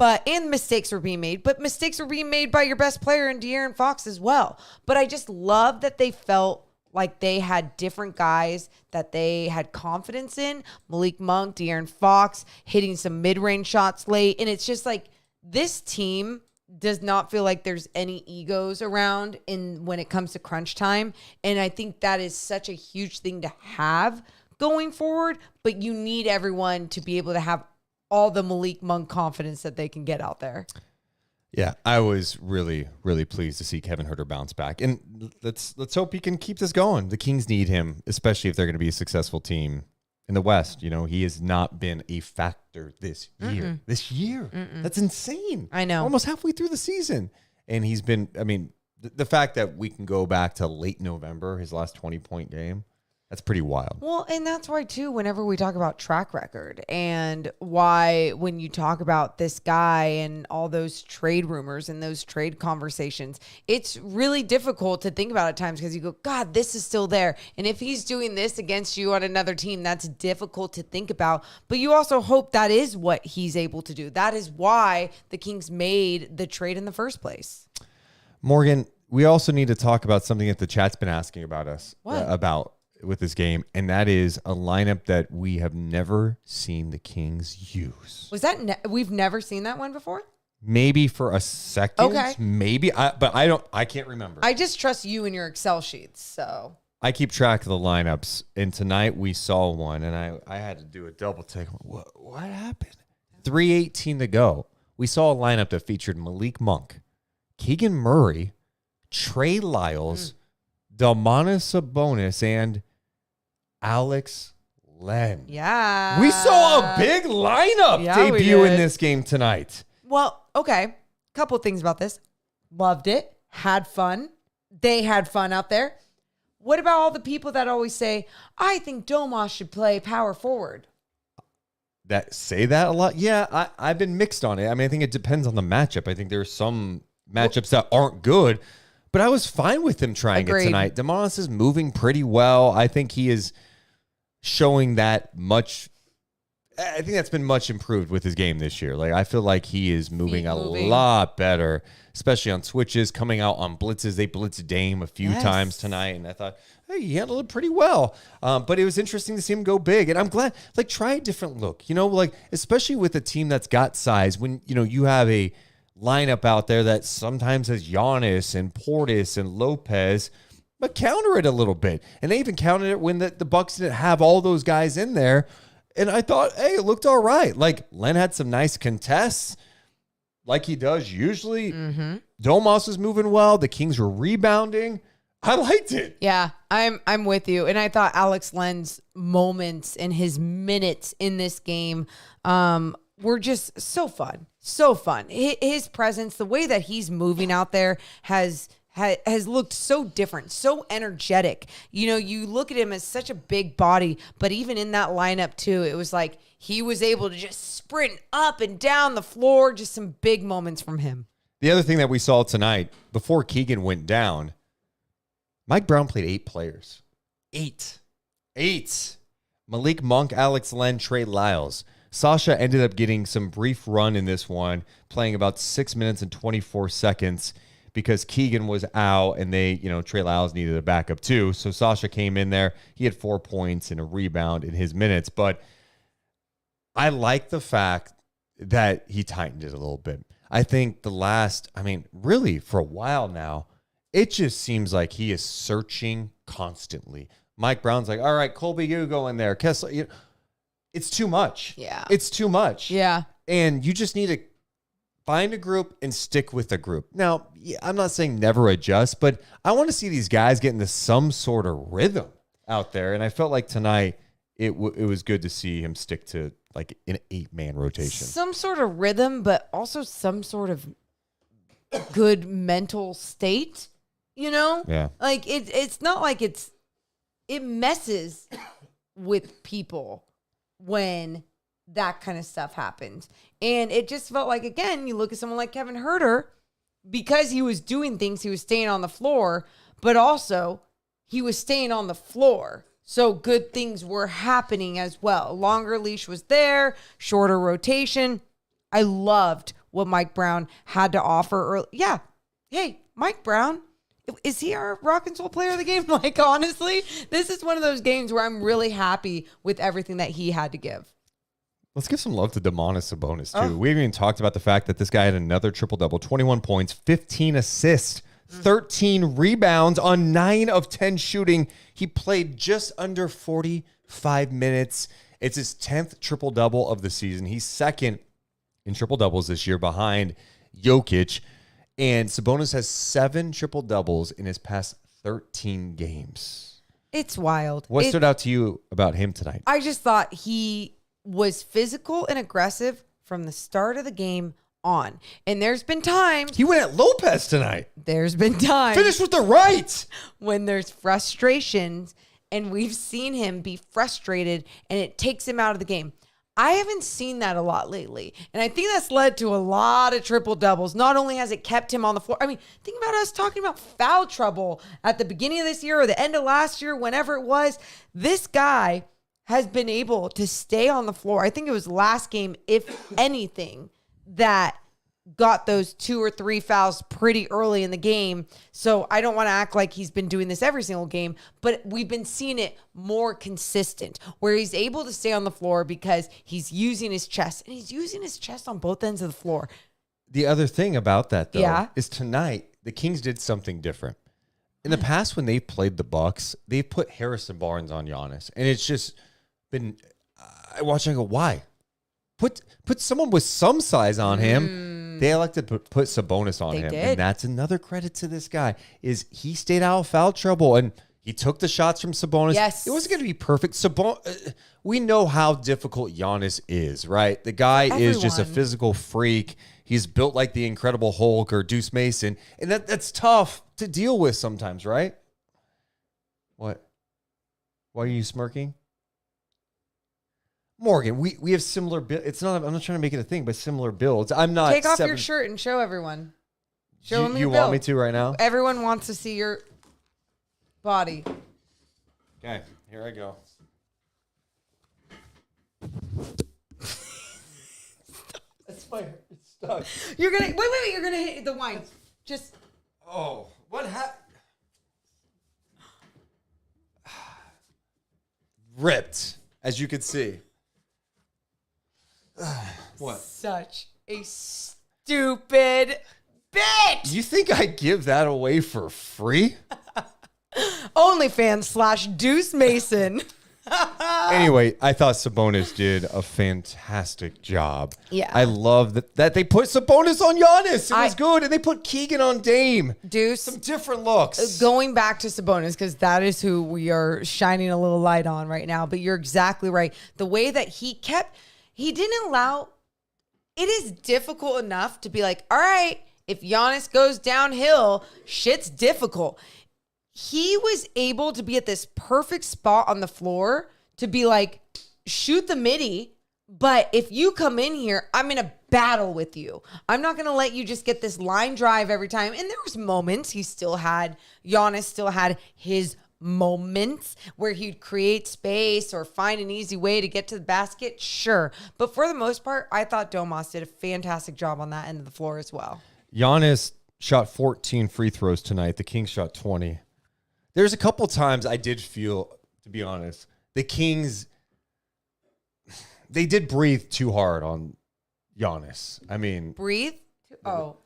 and mistakes were being made, but mistakes were being made by your best player in De'Aaron Fox as well. But I just love that they felt like they had different guys that they had confidence in. Malik Monk, De'Aaron Fox, hitting some mid-range shots late. And it's just like this team does not feel like there's any egos around when it comes to crunch time. And I think that is such a huge thing to have going forward. But you need everyone to be able to have all the Malik Monk confidence that they can get out there. Yeah, I was really, really pleased to see Kevin Huerter bounce back. And let's hope he can keep this going. The Kings need him, especially if they're going to be a successful team in the West. He has not been a factor this year. This year. That's insane. I know. Almost halfway through the season. And he's been, the fact that we can go back to late November, his last 20-point game, That's pretty wild. Well, and that's why, too, whenever we talk about track record and why when you talk about this guy and all those trade rumors and those trade conversations, it's really difficult to think about at times because you go, God, this is still there. And if he's doing this against you on another team, that's difficult to think about. But you also hope that is what he's able to do. That is why the Kings made the trade in the first place. Morgan, we also need to talk about something that the chat's been asking about us. What? About with this game, and that is a lineup that we have never seen the Kings use. Was that we've never seen that one before? Maybe for a second. Okay. Maybe. I can't remember. I just trust you and your Excel sheets, so. I keep track of the lineups, and tonight we saw one, and I had to do a double take. What happened? 3:18 to go. We saw a lineup that featured Malik Monk, Keegan Murray, Trey Lyles, Domantas Sabonis, and Alex Len. Yeah. We saw a big lineup we debut in did. this game tonight. Well, okay. Couple things about this. Loved it. Had fun. They had fun out there. What about all the people that always say, I think Domas should play power forward? That say that a lot? Yeah, I've been mixed on it. I mean, I think it depends on the matchup. I think there's some matchups that aren't good, but I was fine with him trying Agreed. it tonight. Domantas is moving pretty well. I think he is showing that much. I think that's been much improved with his game this year. Like, I feel like he is moving a lot better, especially on switches, coming out on blitzes. They blitzed Dame a few times tonight, and I thought, hey, he handled it pretty well. But it was interesting to see him go big, and I'm glad. Like, try a different look. You know, like, especially with a team that's got size, when, you know, you have a lineup out there that sometimes has Giannis and Portis and Lopez, but counter it a little bit. And they even counted it when the Bucks didn't have all those guys in there. And I thought, hey, it looked all right. Like, Len had some nice contests, like he does usually. Domas was moving well. The Kings were rebounding. I liked it. Yeah, I'm with you. And I thought Alex Len's moments and his minutes in this game were just so fun. So fun. His presence, the way that he's moving out there has looked so different, so energetic. You know, you look at him as such a big body, but even in that lineup too, it was like he was able to just sprint up and down the floor. Just some big moments from him. The other thing that we saw tonight, before Keegan went down, Mike Brown played 8 players. 8. Malik Monk, Alex Len, Trey Lyles. Sasha ended up getting some brief run in this one, playing about 6 minutes and 24 seconds because Keegan was out and Trey Lyles needed a backup too. So Sasha came in there. He had 4 points and a rebound in his minutes. But I like the fact that he tightened it a little bit. I think really for a while now, it just seems like he is searching constantly. Mike Brown's like, all right, Colby, you go in there. Kessler, it's too much. Yeah. It's too much. Yeah. And you just need to find a group and stick with the group. Now, I'm not saying never adjust, but I want to see these guys get into some sort of rhythm out there. And I felt like tonight it was good to see him stick to like an 8-man rotation. Some sort of rhythm, but also some sort of good mental state, you know? Yeah. Like it's not like it messes with people when that kind of stuff happens. And it just felt like, again, you look at someone like Kevin Huerter, because he was doing things, he was staying on the floor, but also he was staying on the floor. So good things were happening as well. Longer leash was there, shorter rotation. I loved what Mike Brown had to offer early. Yeah. Hey, Mike Brown, is he our rock and soul player of the game? Like, honestly, this is one of those games where I'm really happy with everything that he had to give. Let's give some love to Domantas Sabonis, too. We haven't even talked about the fact that this guy had another triple-double, 21 points, 15 assists, 13 rebounds on 9 of 10 shooting. He played just under 45 minutes. It's his 10th triple-double of the season. He's second in triple-doubles this year behind Jokic. And Sabonis has 7 triple-doubles in his past 13 games. It's wild. What stood out to you about him tonight? I just thought he was physical and aggressive from the start of the game on. And there's been times. He went at Lopez tonight. There's been times. Finished with the right. When there's frustrations and we've seen him be frustrated, and it takes him out of the game. I haven't seen that a lot lately. And I think that's led to a lot of triple doubles. Not only has it kept him on the floor. I mean, think about us talking about foul trouble at the beginning of this year or the end of last year, whenever it was. This guy has been able to stay on the floor. I think it was last game, if anything, that got those 2 or 3 fouls pretty early in the game. So I don't want to act like he's been doing this every single game, but we've been seeing it more consistent where he's able to stay on the floor because he's using his chest, and he's using his chest on both ends of the floor. The other thing about that, though, Yeah. is tonight the Kings did something different. In the past, when they played the Bucks, they put Harrison Barnes on Giannis, and it's just been. I watch and I go, why? Put someone with some size on him. They elected to put Sabonis on him, did. and that's another credit to this guy. Is he stayed out of foul trouble, and he took the shots from Sabonis. Yes. It wasn't going to be perfect. We know how difficult Giannis is, right? The guy is just a Everyone. physical freak. He's built like the Incredible Hulk or Deuce Mason, and that's tough to deal with sometimes, right? What? Why are you smirking? Morgan, we have similar builds. It's not. I'm not trying to make it a thing, but similar builds. I'm not. Take off your shirt and show everyone. Show them You your want build. me to right now? Everyone wants to see your body. Okay, here I go. That's my. It's stuck. You're gonna wait. You're gonna hit the wine. Just Oh, what happened? Ripped, as you can see. What? such a stupid bitch. You think I give that away for free? OnlyFans / Deuce Mason. Anyway, I thought Sabonis did a fantastic job. Yeah. I love that they put Sabonis on Giannis. It was good. And they put Keegan on Dame. Deuce. Some different looks. Going back to Sabonis, because that is who we are shining a little light on right now. But you're exactly right. The way that he didn't allow, it is difficult enough to be like, all right, if Giannis goes downhill, shit's difficult. He was able to be at this perfect spot on the floor to be like, shoot the midi, but if you come in here, I'm in a battle with you. I'm not going to let you just get this line drive every time. And there was moments Giannis still had his moments where he'd create space or find an easy way to get to the basket. Sure. But for the most part, I thought Domas did a fantastic job on that end of the floor as well. Giannis shot 14 free throws tonight. The Kings shot 20. There's a couple times I did feel, to be honest, the Kings, they did breathe too hard on Giannis. I mean, Breathe. Oh,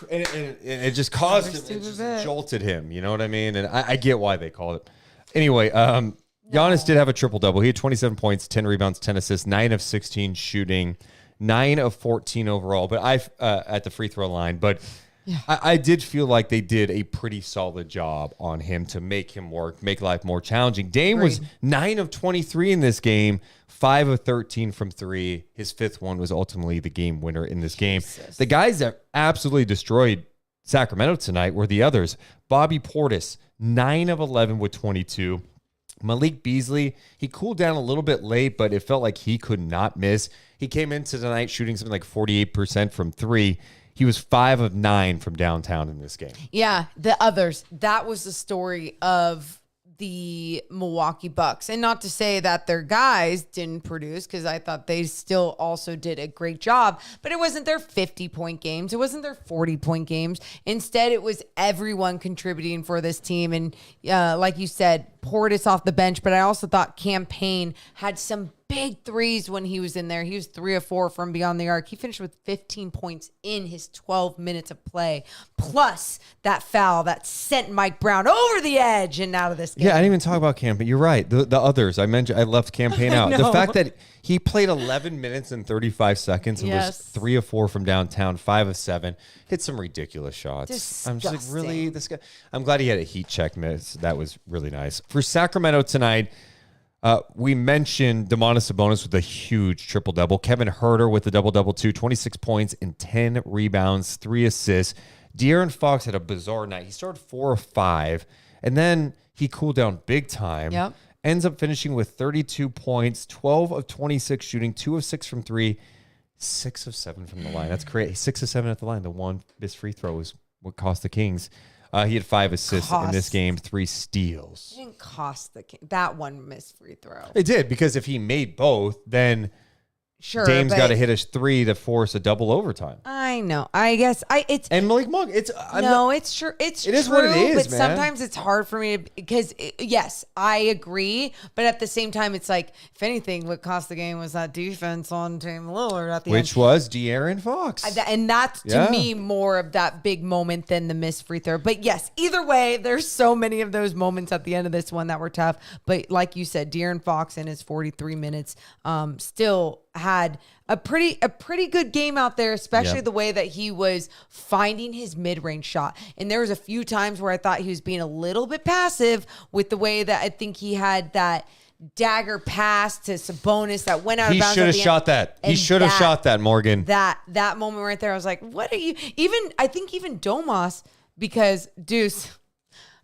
and it just caused him, it stupid just bit. jolted him. You know what I mean? And I get why they called it. Anyway, Giannis did have a triple-double. He had 27 points, 10 rebounds, 10 assists, 9 of 16 shooting, 9 of 14 overall. But at the free throw line. But yeah. I did feel like they did a pretty solid job on him to make him work, make life more challenging. Dame was 9 of 23 in this game, 5 of 13 from 3. His fifth one was ultimately the game winner in this game. The guys that absolutely destroyed Sacramento tonight were the others. Bobby Portis, 9 of 11 with 22. Malik Beasley, he cooled down a little bit late, but it felt like he could not miss. He came into tonight shooting something like 48% from 3. He was 5 of 9 from downtown in this game. yeah. The others. That was the story of the Milwaukee Bucks. And not to say that their guys didn't produce, because I thought they still also did a great job, but it wasn't their 50-point games. It wasn't their 40-point games. Instead, it was everyone contributing for this team. And like you said, Portis off the bench, but I also thought Campaign had some big threes when he was in there. He was 3 of 4 from beyond the arc. He finished with 15 points in his 12 minutes of play, plus that foul that sent Mike Brown over the edge and out of this game. Yeah, I didn't even talk about Campaign. You're right. The others, I left Campaign out. The fact that he played 11 minutes and 35 seconds and was 3 of 4 from downtown, 5 of 7. Hit some ridiculous shots. Disgusting. I'm just like, really? This guy? I'm glad he had a heat check miss. That was really nice. For Sacramento tonight, we mentioned Domantas Sabonis with a huge triple-double. Kevin Huerter with the double-double too, 26 points and 10 rebounds, 3 assists. De'Aaron Fox had a bizarre night. He started 4 of 5. And then he cooled down big time. Yep. Ends up finishing with 32 points, 12 of 26 shooting, 2 of 6 from 3, 6 of 7 from the line. That's great. 6 of 7 at the line. The one missed free throw was what cost the Kings. He had 5 assists in this game, 3 steals. It didn't cost the King that one missed free throw. It did, because if he made both, then Sure, Dame's but got to hit a 3 to force a double overtime. I know. I guess it's And Malik Monk, it's true. It is true, what it is, but man. sometimes it's hard for me because yes, I agree, but at the same time, it's like if anything, what cost the game was that defense on Dame Lillard at the end, which was De'Aaron Fox. and that's to me more of that big moment than the missed free throw. But yes, either way, there's so many of those moments at the end of this one that were tough. But like you said, De'Aaron Fox in his 43 minutes still had a pretty good game out there, especially the way that he was finding his mid-range shot. And there was a few times where I thought he was being a little bit passive with the way that I think he had that dagger pass to Sabonis that went out of He bounds. should have shot that. He should have shot that, Morgan. That moment right there, I was like, what are you? I think even Domas, because Deuce,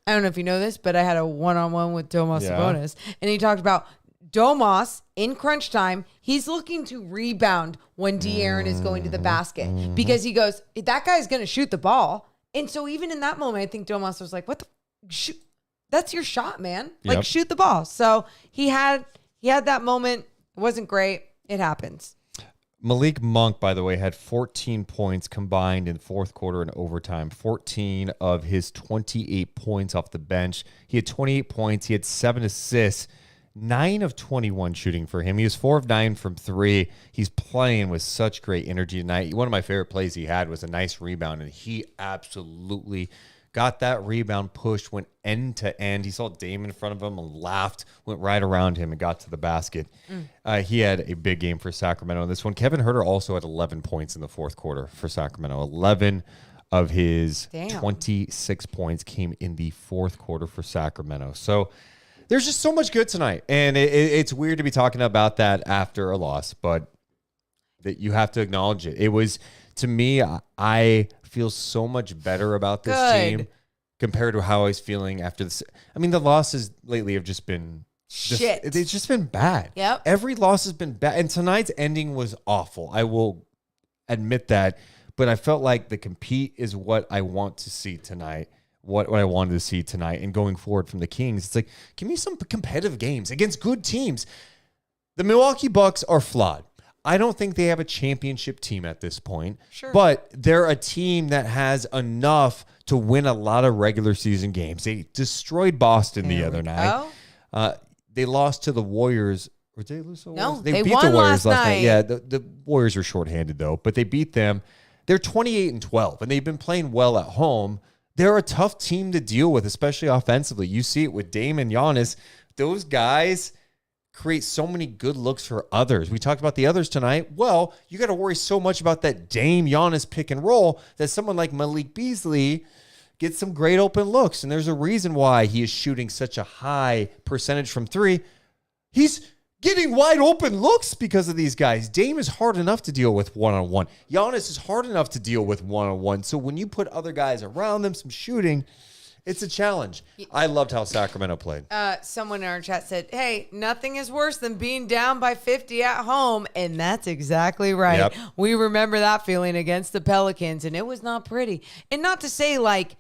I don't know if you know this, but I had a one-on-one with Domas Sabonis, and he talked about Domas in crunch time. He's looking to rebound when De'Aaron is going to the basket because he goes, that guy's going to shoot the ball. And so even in that moment, I think Domas was like, what the shoot? That's your shot, man. Like shoot the ball. So he had that moment. It wasn't great. It happens. Malik Monk, by the way, had 14 points combined in fourth quarter and overtime. 14 of his 28 points off the bench. He had 28 points. He had 7 assists. 9 of 21 shooting for him. He was 4 of 9 from 3. He's playing with such great energy tonight. One of my favorite plays he had was a nice rebound, and he absolutely got that rebound, pushed, went end to end. He saw Dame in front of him and laughed, went right around him and got to the basket. He had a big game for Sacramento in this one. Kevin Huerter also had 11 points in the fourth quarter for Sacramento. 11 of his 26 points came in the fourth quarter for Sacramento. So there's just so much good tonight, and it's weird to be talking about that after a loss, but that you have to acknowledge it. It was, to me, I feel so much better about this team compared to how I was feeling after this. I mean, the losses lately have just been shit. It's just been bad. Yep. Every loss has been bad, and tonight's ending was awful. I will admit that, but I felt like the compete is what I want to see tonight. What I wanted to see tonight, and going forward from the Kings, it's like, give me some competitive games against good teams. The Milwaukee Bucks are flawed. I don't think they have a championship team at this point, but they're a team that has enough to win a lot of regular season games. They destroyed Boston the other night. They lost to the Warriors. Or did they lose to the Warriors? They beat won the Warriors last night. Yeah, the Warriors are shorthanded though, but they beat them. They're 28-12, and they've been playing well at home. They're a tough team to deal with, especially offensively. You see it with Dame and Giannis. Those guys create so many good looks for others. We talked about the others tonight. Well, you got to worry so much about that Dame Giannis pick and roll that someone like Malik Beasley gets some great open looks. And there's a reason why he is shooting such a high percentage from 3. He's getting wide open looks because of these guys. Dame is hard enough to deal with one-on-one. Giannis is hard enough to deal with one-on-one. So when you put other guys around them, some shooting, it's a challenge. I loved how Sacramento played. Someone in our chat said, hey, nothing is worse than being down by 50 at home. And that's exactly right. Yep. We remember that feeling against the Pelicans, and it was not pretty. And not to say, like,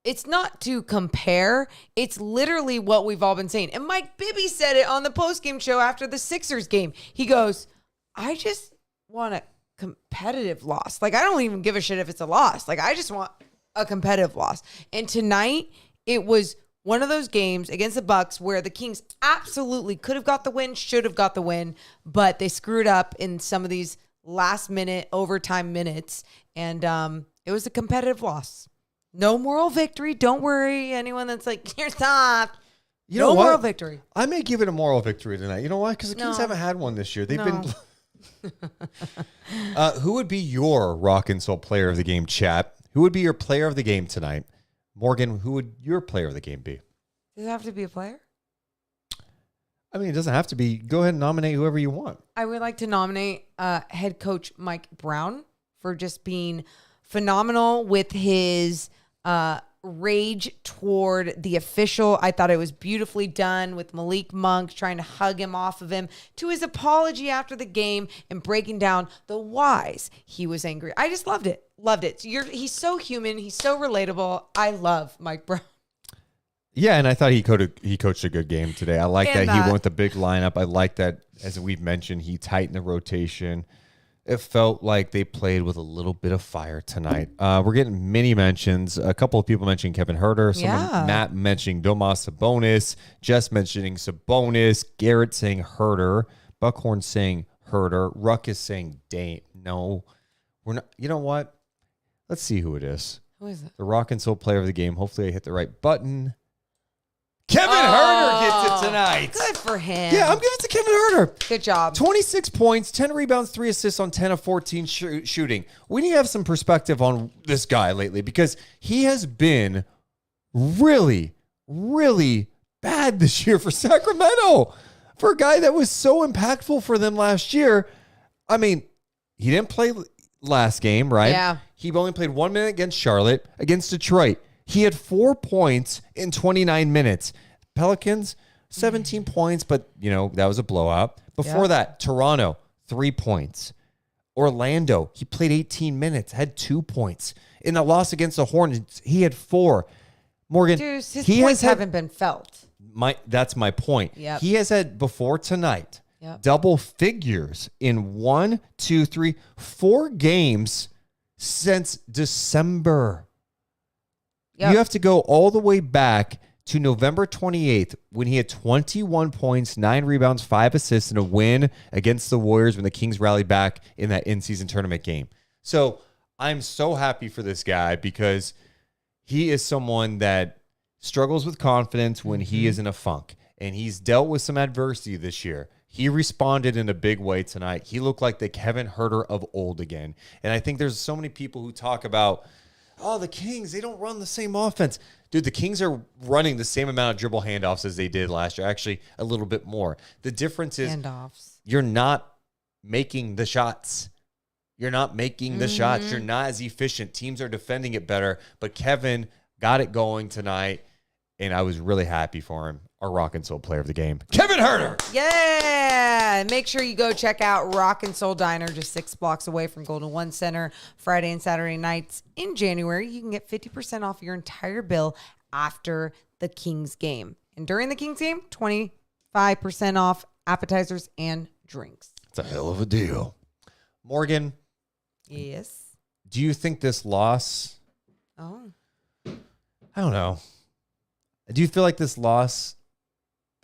it's not to compare. It's literally what we've all been saying. And Mike Bibby said it on the postgame show after the Sixers game. He goes, I just want a competitive loss. Like, I don't even give a shit if it's a loss. Like, I just want a competitive loss. And tonight, it was one of those games against the Bucks where the Kings absolutely could have got the win, should have got the win, but they screwed up in some of these last-minute overtime minutes. And it was a competitive loss. No moral victory. Don't worry, anyone that's like, you're soft. You know no what? moral victory. I may give it a moral victory tonight. You know why? Because the Kings haven't had one this year. They've been. Who would be your rock and soul player of the game, chat? Who would be your player of the game tonight? Morgan, who would your player of the game be? Does it have to be a player? I mean, it doesn't have to be. Go ahead and nominate whoever you want. I would like to nominate head coach Mike Brown for just being phenomenal with his rage toward the official. I thought it was beautifully done with Malik Monk trying to hug him off of him, to his apology after the game and breaking down the whys he was angry. I just loved it. Loved it. He's so human. He's so relatable. I love Mike Brown. Yeah, and I thought he coached a good game today. I like that he went with the big lineup. I like that, as we've mentioned, he tightened the rotation. It felt like they played with a little bit of fire tonight. We're getting many mentions. A couple of people mentioning Kevin Huerter. Matt mentioning Domas Sabonis. Jess mentioning Sabonis. Garrett saying Huerter. Buckhorn saying Huerter. Ruckus saying Dame. No, we're not. You know what? Let's see who it is. Who is it? The rock and soul player of the game. Hopefully I hit the right button. Kevin Huerter gets it tonight. Good for him. Yeah, I'm giving it to Kevin Huerter. Good job. 26 points, 10 rebounds, 3 assists on 10 of 14 shooting. We need to have some perspective on this guy lately because he has been really, really bad this year for Sacramento. For a guy that was so impactful for them last year. I mean, he didn't play last game, right? Yeah. He only played 1 minute against Charlotte. Against Detroit, he had 4 points in 29 minutes. Pelicans, 17 points, but, that was a blowout. Before that, Toronto, 3 points. Orlando, he played 18 minutes, had 2 points. In the loss against the Hornets, he had 4. Morgan, Deuce, his he points has haven't been felt. That's my point. Yep. He has had, before tonight, double figures in 1, 2, 3, 4 games since December. Yep. You have to go all the way back to November 28th when he had 21 points, 9 rebounds, 5 assists, and a win against the Warriors when the Kings rallied back in that in-season tournament game. So I'm so happy for this guy because he is someone that struggles with confidence when he is in a funk, and he's dealt with some adversity this year. He responded in a big way tonight. He looked like the Kevin Huerter of old again. And I think there's so many people who talk about, the Kings, they don't run the same offense. Dude, the Kings are running the same amount of dribble handoffs as they did last year, actually a little bit more. The difference is you're not making the shots. You're not making the shots. You're not as efficient. Teams are defending it better, but Kevin got it going tonight, and I was really happy for him. Our rock and soul player of the game, Kevin Huerter. Yeah. Make sure you go check out Rock and Soul Diner, just 6 blocks away from Golden One Center, Friday and Saturday nights in January. You can get 50% off your entire bill after the Kings game. And during the Kings game, 25% off appetizers and drinks. It's a hell of a deal. Morgan. Yes. Do you think this loss? Oh. I don't know. Do you feel like this loss?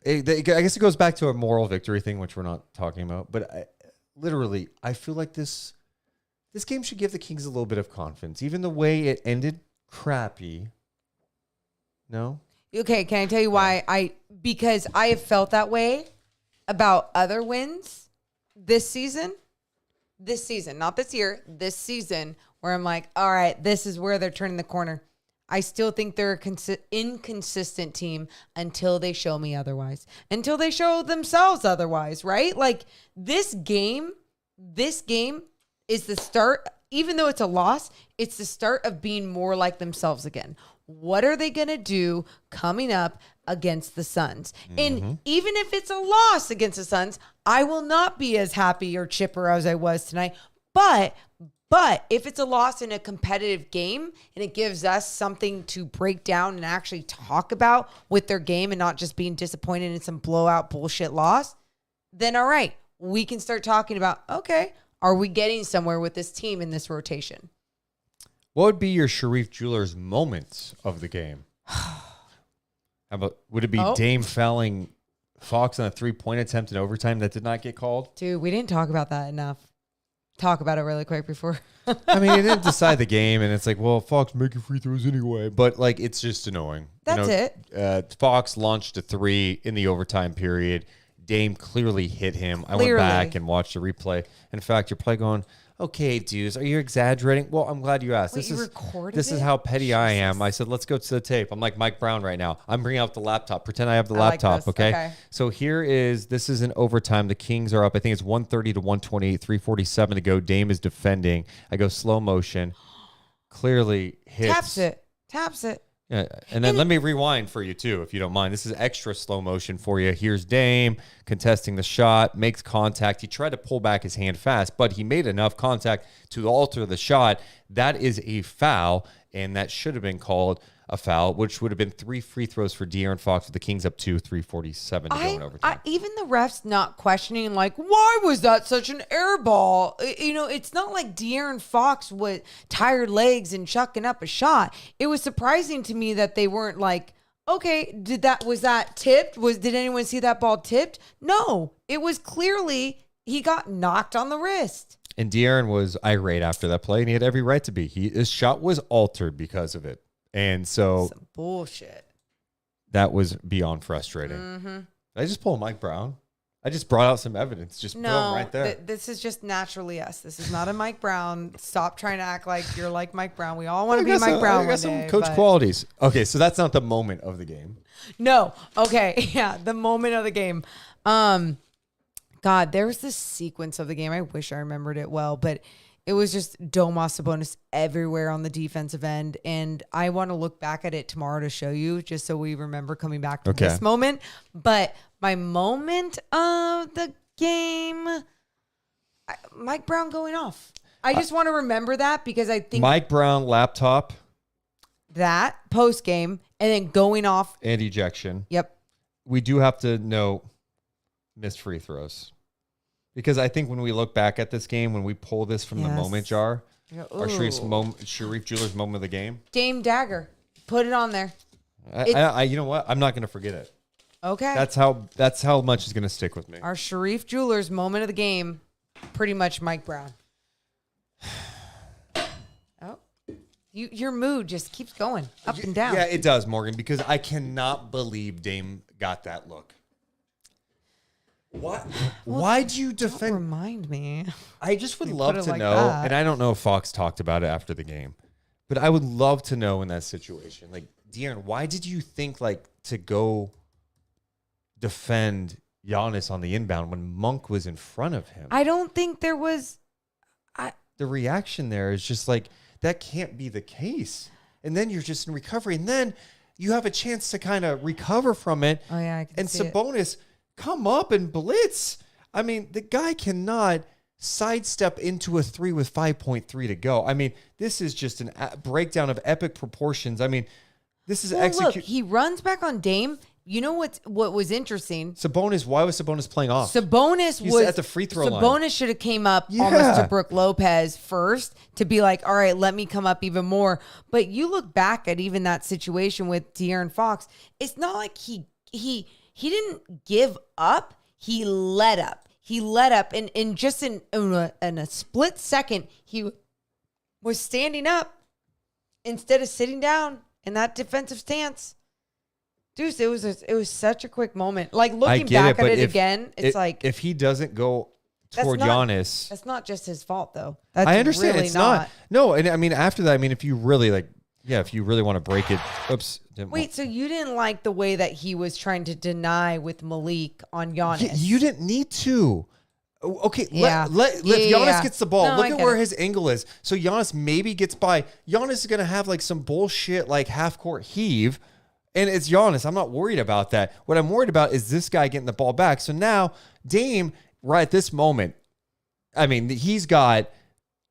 I guess it goes back to a moral victory thing, which we're not talking about. But I feel like this game should give the Kings a little bit of confidence. Even the way it ended, crappy. No? Okay, can I tell you why? Because I have felt that way about other wins this season. This season, not this year, this season, where I'm like, all right, this is where they're turning the corner. I still think they're an inconsistent team until they show me otherwise, until they show themselves otherwise, right? Like this game is the start, even though it's a loss, it's the start of being more like themselves again. What are they going to do coming up against the Suns? And even if it's a loss against the Suns, I will not be as happy or chipper as I was tonight. But if it's a loss in a competitive game and it gives us something to break down and actually talk about with their game and not just being disappointed in some blowout bullshit loss, then all right, we can start talking about, okay, are we getting somewhere with this team in this rotation? What would be your Sharif Jewelers moment of the game? Would it be Dame fouling Fox on a 3-point attempt in overtime that did not get called? Dude, we didn't talk about that enough. Talk about it really quick before. I mean, it didn't decide the game, and it's like, well, Fox making free throws anyway. But, it's just annoying. That's it. Fox launched a 3 in the overtime period. Dame clearly hit him. I went back and watched the replay. In fact, you're probably going, okay, Deuce, are you exaggerating? Well, I'm glad you asked. Wait, recorded this is how petty I am. I said, let's go to the tape. I'm like Mike Brown right now. I'm bringing out the laptop. Pretend I have the laptop, like okay? So this is an overtime. The Kings are up. I think it's 130 to 128, 3:47 to go. Dame is defending. I go slow motion. Clearly hits. Taps it. Yeah, and then let me rewind for you too, if you don't mind. This is extra slow motion for you. Here's Dame contesting the shot, makes contact. He tried to pull back his hand fast, but he made enough contact to alter the shot. That is a foul, and that should have been called a foul, which would have been 3 free throws for De'Aaron Fox with the Kings up 2, 3:47 to go in overtime. Even the refs not questioning, like, why was that such an air ball? You know, it's not like De'Aaron Fox with tired legs and chucking up a shot. It was surprising to me that they weren't like, okay, was that tipped? Did anyone see that ball tipped? No, it was clearly he got knocked on the wrist. And De'Aaron was irate after that play, and he had every right to be. His shot was altered because of it. And so some bullshit. That was beyond frustrating. Mm-hmm. Did I just pull Mike Brown? I just brought out some evidence. Just put him right there. This is just naturally us. This is not a Mike Brown. Stop trying to act like you're like Mike Brown. We all want to be Mike Brown. I got some coach qualities. Okay, so that's not the moment of the game. No. Okay. Yeah, the moment of the game. God, there was this sequence of the game. I wish I remembered it well, but it was just Domas Sabonis everywhere on the defensive end. And I want to look back at it tomorrow to show you, just so we remember coming back to this moment. But my moment of the game, Mike Brown going off. I just want to remember that because I think Mike Brown laptop. That post game and then going off. And ejection. Yep. We do have to note missed free throws. Because I think when we look back at this game, when we pull this from the moment jar, our Sharif Jewelers moment of the game. Dame Dagger. Put it on there. You know what? I'm not going to forget it. Okay. That's how much is going to stick with me. Our Sharif Jewelers moment of the game, pretty much Mike Brown. Oh, your mood just keeps going up and down. Yeah, it does, Morgan, because I cannot believe Dame got that look. What? Why do you defend? Don't remind me. I just would love to know, and I don't know if Fox talked about it after the game, but I would love to know in that situation, like, De'Aaron, why did you think to go defend Giannis on the inbound when Monk was in front of him? I don't think there was. The reaction there is just like, that can't be the case. And then you're just in recovery, and then you have a chance to kind of recover from it. Oh yeah, I can and see Sabonis. Come up and blitz. I mean, the guy cannot sidestep into a 3 with 5.3 to go. I mean, this is just a breakdown of epic proportions. I mean, this is Look, he runs back on Dame. You know what was interesting? Sabonis, why was Sabonis playing off? Sabonis He's was at the free throw line. Sabonis should have came up almost to Brooke Lopez first to be like, all right, let me come up even more. But you look back at even that situation with De'Aaron Fox, it's not like he didn't give up. He let up. And just in a split second, he was standing up instead of sitting down in that defensive stance. Deuce, it was such a quick moment. Like looking back at it again, it's like if he doesn't go toward Giannis, that's not just his fault though. That's I understand really it's not. No, and I mean after that, I mean if you really if you really want to break it. Oops. Wait, so you didn't like the way that he was trying to deny with Malik on Giannis? You didn't need to. Okay, let Giannis gets the ball. Look at where his angle is. So Giannis maybe gets by. Giannis is going to have some bullshit half-court heave, and it's Giannis. I'm not worried about that. What I'm worried about is this guy getting the ball back. So now Dame, right at this moment, I mean, he's got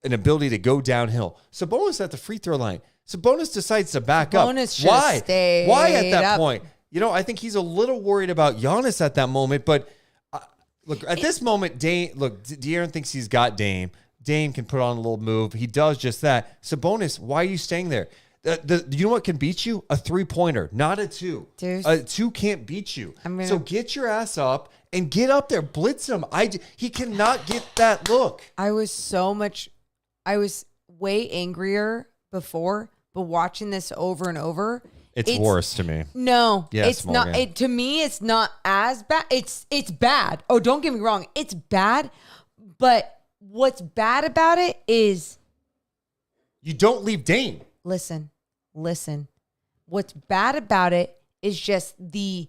an ability to go downhill. Sabonis at the free throw line. Sabonis decides to back up. Why? Why at that point? I think he's a little worried about Giannis at that moment. But look, at this moment, De'Aaron thinks he's got Dame. Dame can put on a little move. He does just that. Sabonis, why are you staying there? You know what can beat you? A 3-pointer, not a 2. Deuce. A 2 can't beat you. So get your ass up and get up there. Blitz him. He cannot get that look. I was way angrier before. But watching this over and over, it's worse to me. No, yes, it's Morgan. not. To me, it's not as bad. It's bad. Oh, don't get me wrong. It's bad. But what's bad about it is you don't leave Dame. Listen. What's bad about it is just the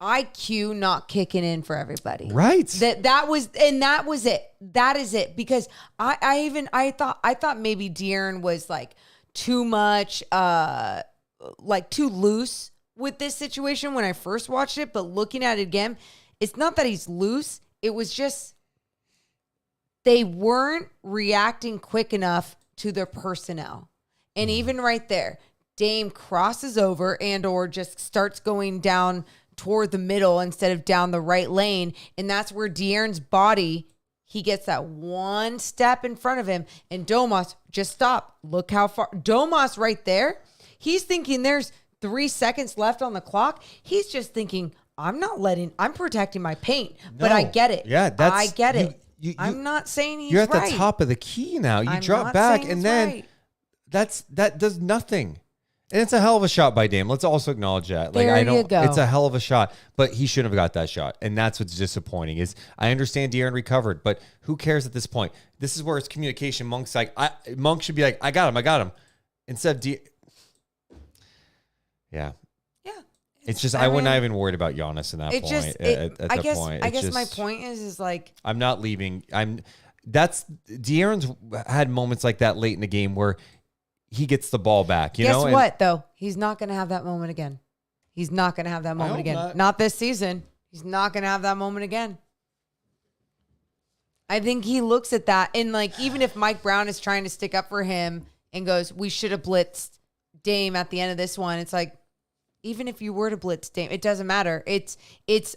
IQ not kicking in for everybody. Right. That was it. That is it. Because I thought maybe De'Aaron was too much too loose with this situation when I first watched it, but looking at it again, it's not that he's loose. It was just they weren't reacting quick enough to their personnel. And even right there, Dame crosses over and or just starts going down toward the middle instead of down the right lane. And that's where De'Aaron's body, he gets that one step in front of him. And Domas, just stop. Look how far. Domas right there, he's thinking there's 3 seconds left on the clock. He's just thinking, I'm protecting my paint. But I get it. Yeah, I get it. I'm not saying he's You're at right. the top of the key now. You I'm drop not back, saying and he's then right. that does nothing. And it's a hell of a shot by Dame. Let's also acknowledge that. There you go. It's a hell of a shot, but he shouldn't have got that shot. And that's what's disappointing is I understand De'Aaron recovered, but who cares at this point? This is where it's communication. Monk's like, Monk should be like, I got him. Instead of yeah. It's just I wasn't even worried about Giannis in that point. I guess my point is like I'm not leaving. De'Aaron's had moments like that late in the game where he gets the ball back. Guess what though? He's not going to have that moment again. He's not going to have that moment again. Not this season. He's not going to have that moment again. I think he looks at that and like even if Mike Brown is trying to stick up for him and goes, "We should have blitzed Dame at the end of this one." It's like even if you were to blitz Dame, it doesn't matter. It's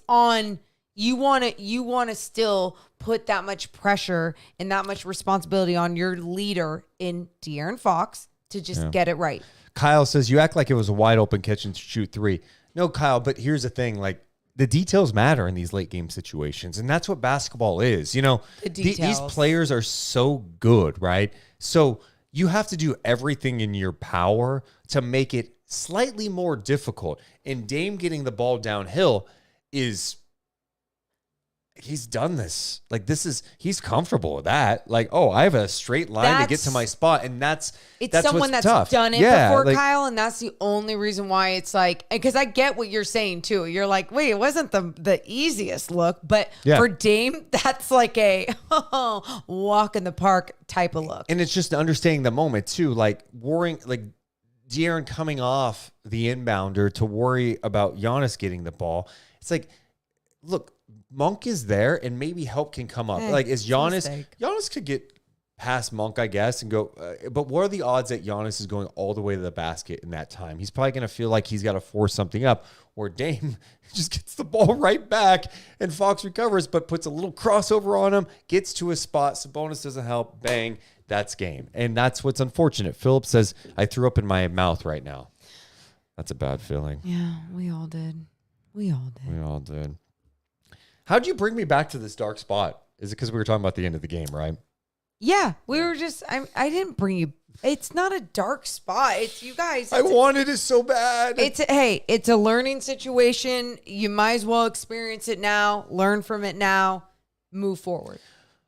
on you want to still put that much pressure and that much responsibility on your leader in De'Aaron Fox to just get it right. Kyle says you act like it was a wide open catch and shoot 3. No, Kyle, but here's the thing, like the details matter in these late game situations, and that's what basketball is. These players are so good, right? So you have to do everything in your power to make it slightly more difficult. And Dame getting the ball downhill he's done this. Like he's comfortable with that. Like, I have a straight line to get to my spot. And that's someone that's tough. Done it before, Kyle. And that's the only reason why it's like, because I get what you're saying too. You're like, wait, it wasn't the easiest look, but for Dame, that's like a walk in the park type of look. And it's just understanding the moment too, like worrying, like De'Aaron coming off the inbounder to worry about Giannis getting the ball. It's like, look, Monk is there and maybe help can come up. Like is Giannis could get past Monk, I guess, and go. But what are the odds that Giannis is going all the way to the basket in that time? He's probably going to feel like he's got to force something up. Or Dame just gets the ball right back and Fox recovers, but puts a little crossover on him, gets to his spot. Sabonis doesn't help. Bang. That's game. And that's what's unfortunate. Philip says, I threw up in my mouth right now. That's a bad feeling. Yeah, we all did. We all did. How'd you bring me back to this dark spot? Is it because we were talking about the end of the game, right? Yeah, we were just, I didn't bring you. It's not a dark spot. It's you guys. I wanted it so bad. It's a learning situation. You might as well experience it now, learn from it now, move forward.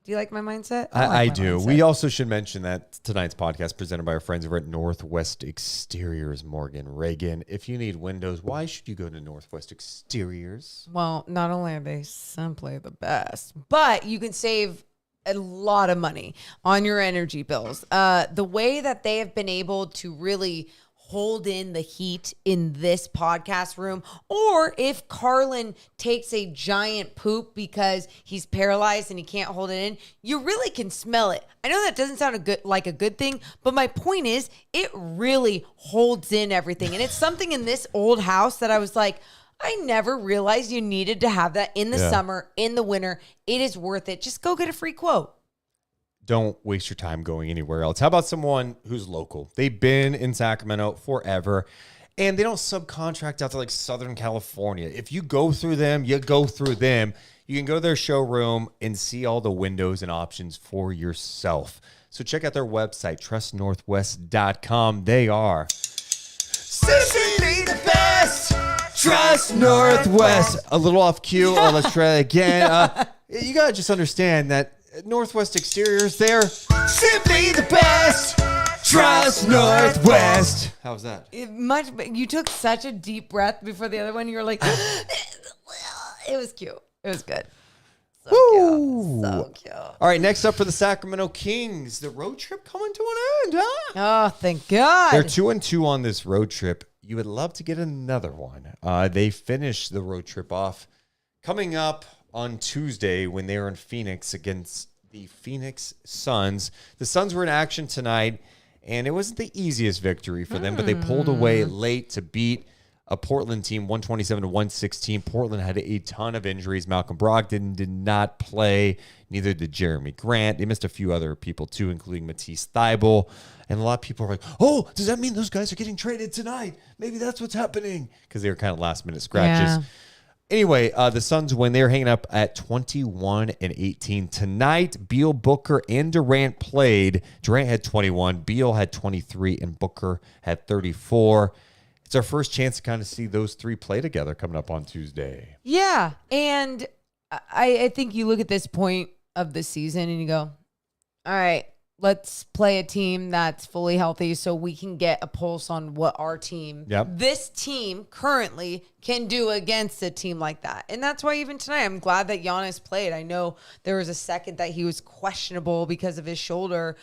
Do you like my mindset? I do. Mindset. We also should mention that tonight's podcast presented by our friends over at Northwest Exteriors, Morgan Reagan. If you need windows, why should you go to Northwest Exteriors? Well, not only are they simply the best, but you can save a lot of money on your energy bills. The way that they have been able to really hold in the heat in this podcast room, or if Carlin takes a giant poop because he's paralyzed and he can't hold it in, you really can smell it. I know that doesn't sound like a good thing, but my point is it really holds in everything. And it's something in this old house that I was like, I never realized you needed to have that in the summer, in the winter. It is worth it. Just go get a free quote. Don't waste your time going anywhere else. How about someone who's local? They've been in Sacramento forever, and they don't subcontract out to like Southern California. If you go through them, you go through them. You can go to their showroom and see all the windows and options for yourself. So check out their website, trustnorthwest.com. They are simply the best. Trust Northwest. A little off cue. Let's try it again. You got to just understand that Northwest Exteriors, they're simply the best. Trust Northwest. How was that? You took such a deep breath before the other one. You were like, it was cute. It was good. So cute. So cute. All right, next up for the Sacramento Kings, the road trip coming to an end, huh? Oh, thank God. They're 2-2 on this road trip. you would love to get another one. They finished the road trip off coming up on Tuesday when they were in Phoenix against the Phoenix Suns. The Suns were in action tonight, and it wasn't the easiest victory for them, but they pulled away late to beat a Portland team 127-116. Portland had a ton of injuries. Malcolm Brogdon did not play. Neither did Jeremy Grant. They missed a few other people too, including Matisse Thybulle. And a lot of people are like, oh, does that mean those guys are getting traded tonight? Maybe that's what's happening. Because they were kind of last-minute scratches. Yeah. Anyway, the Suns win. They're hanging up at 21-18 tonight. Beal, Booker, and Durant played. Durant had 21, Beal had 23, and Booker had 34. It's our first chance to kind of see those three play together coming up on Tuesday. Yeah. And I think you look at this point of the season and you go, all right, let's play a team that's fully healthy so we can get a pulse on what our team, this team currently can do against a team like that. And that's why even tonight, I'm glad that Giannis played. I know there was a second that he was questionable because of his shoulder.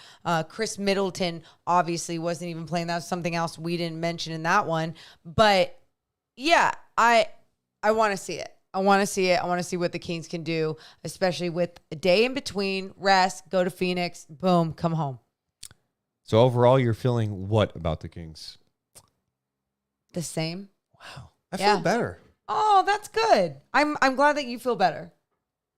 Chris Middleton obviously wasn't even playing. That was something else we didn't mention in that one. But yeah, I want to see it. I want to see it. I want to see what the Kings can do, especially with a day in between, rest, go to Phoenix, boom, come home. So overall, you're feeling what about the Kings? The same. Wow. I feel better. Oh, that's good. I'm glad that you feel better.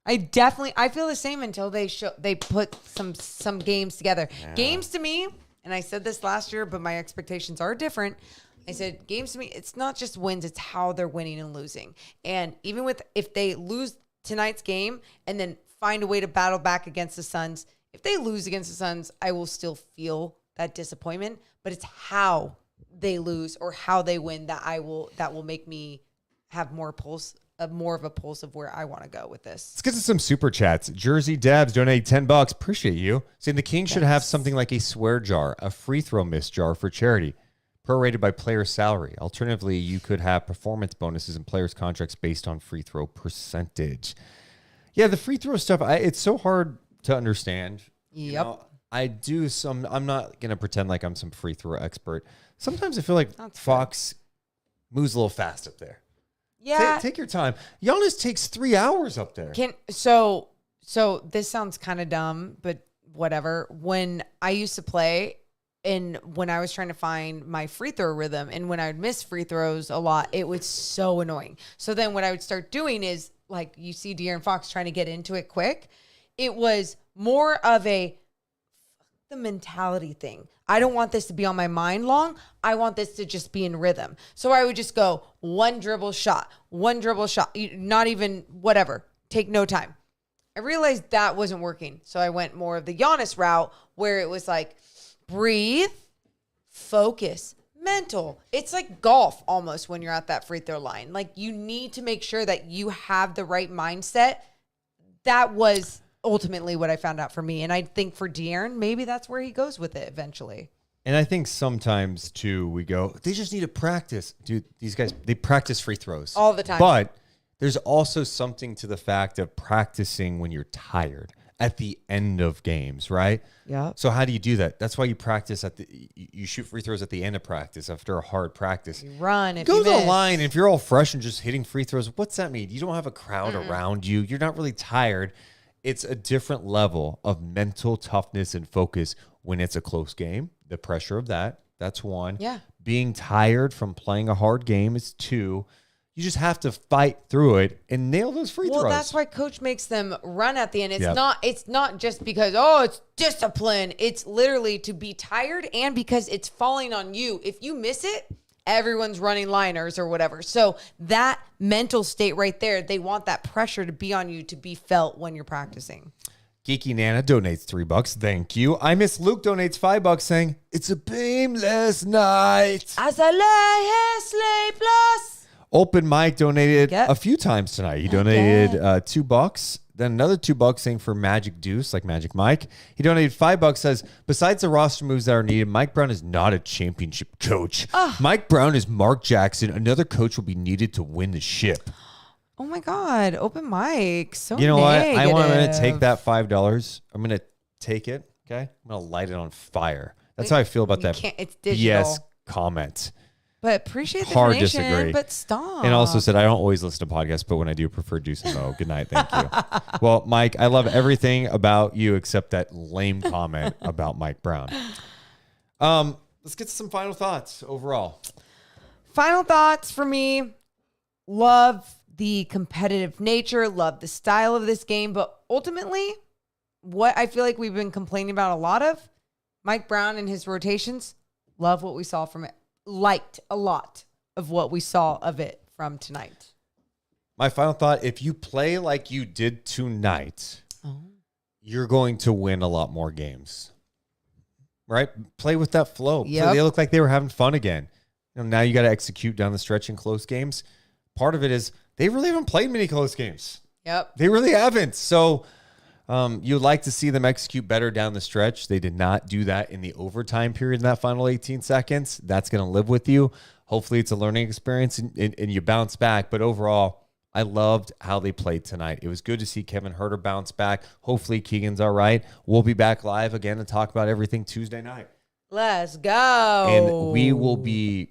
I feel the same until they put some games together. Yeah. Games to me, and I said this last year, but my expectations are different. I said, games to me, it's not just wins, it's how they're winning and losing. And even if they lose tonight's game and then find a way to battle back against the Suns, if they lose against the Suns, I will still feel that disappointment. But it's how they lose or how they win that will make me have more of a pulse of where I want to go with this. Let's get to some super chats. Jersey Debs donated $10. Appreciate you. Saying the Kings should have something like a swear jar, a free throw miss jar for charity. Prorated by player salary. Alternatively, you could have performance bonuses and players' contracts based on free throw percentage. Yeah, the free throw stuff, it's so hard to understand. Yep. I'm not going to pretend like I'm some free throw expert. Sometimes I feel like Fox moves a little fast up there. Yeah. Take your time. Giannis takes 3 hours up there. So this sounds kind of dumb, but whatever. When I used to play, and when I was trying to find my free throw rhythm and when I would miss free throws a lot, it was so annoying. So then what I would start doing is, like you see De'Aaron Fox trying to get into it quick. It was more of a the mentality thing. I don't want this to be on my mind long. I want this to just be in rhythm. So I would just go one dribble shot, not even whatever, take no time. I realized that wasn't working. So I went more of the Giannis route where it was like, breathe, focus, mental. It's like golf almost when you're at that free throw line. Like you need to make sure that you have the right mindset. That was ultimately what I found out for me. And I think for De'Aaron, maybe that's where he goes with it eventually. And I think sometimes too, we go, they just need to practice. Dude, these guys, they practice free throws all the time. But there's also something to the fact of practicing when you're tired at the end of games, right? Yeah. So how do you do that? That's why you practice you shoot free throws at the end of practice after a hard practice. You run if go you to miss. the line. If you're all fresh and just hitting free throws, what's that mean? You don't have a crowd around you. You're not really tired. It's a different level of mental toughness and focus when it's a close game. The pressure of that's one. Yeah. Being tired from playing a hard game is two. You just have to fight through it and nail those free throws. Well, that's why coach makes them run at the end. It's not just because, it's discipline. It's literally to be tired and because it's falling on you. If you miss it, everyone's running liners or whatever. So that mental state right there, they want that pressure to be on you to be felt when you're practicing. Geeky Nana donates $3. Thank you. I Miss Luke donates $5 saying, it's a painless night. As I lay here sleepless. Open Mike donated a few times tonight. He donated $2, then another $2 saying for Magic Deuce, like Magic Mike. He donated $5, says, besides the roster moves that are needed, Mike Brown is not a championship coach. Mike Brown is Mark Jackson. Another coach will be needed to win the ship. Oh my God. Open Mike. So you know negative. What? I'm going to take that $5. I'm going to take it. Okay. I'm going to light it on fire. That's how I feel about that It's digital. BS comment. But appreciate the Hard donation, disagree. but stop. And also said, I don't always listen to podcasts, but when I do, prefer Deuce and Mo. Good night. Thank you. Well, Mike, I love everything about you except that lame comment about Mike Brown. Let's get to some final thoughts overall. Final thoughts for me. Love the competitive nature, love the style of this game, but ultimately, what I feel like we've been complaining about a lot of, Mike Brown and his rotations, love what we saw from it. Liked a lot of what we saw of it from tonight. My final thought, if you play like you did tonight, you're going to win a lot more games. Right? Play with that flow. Yep. They look like they were having fun again. Now you got to execute down the stretch in close games. Part of it is they really haven't played many close games. Yep. They really haven't. So you'd like to see them execute better down the stretch. They did not do that in the overtime period in that final 18 seconds. That's going to live with you. Hopefully it's a learning experience and you bounce back. But overall, I loved how they played tonight. It was good to see Kevin Huerter bounce back. Hopefully Keegan's all right. We'll be back live again to talk about everything Tuesday night. Let's go. And we will be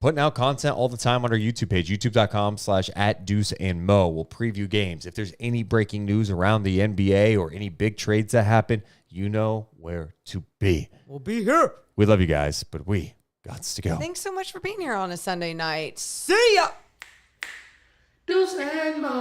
putting out content all the time on our YouTube page, youtube.com/@DeuceandMo. We'll preview games. If there's any breaking news around the NBA or any big trades that happen, you know where to be. We'll be here. We love you guys, but we got to go. Thanks so much for being here on a Sunday night. See ya. Deuce and Mo.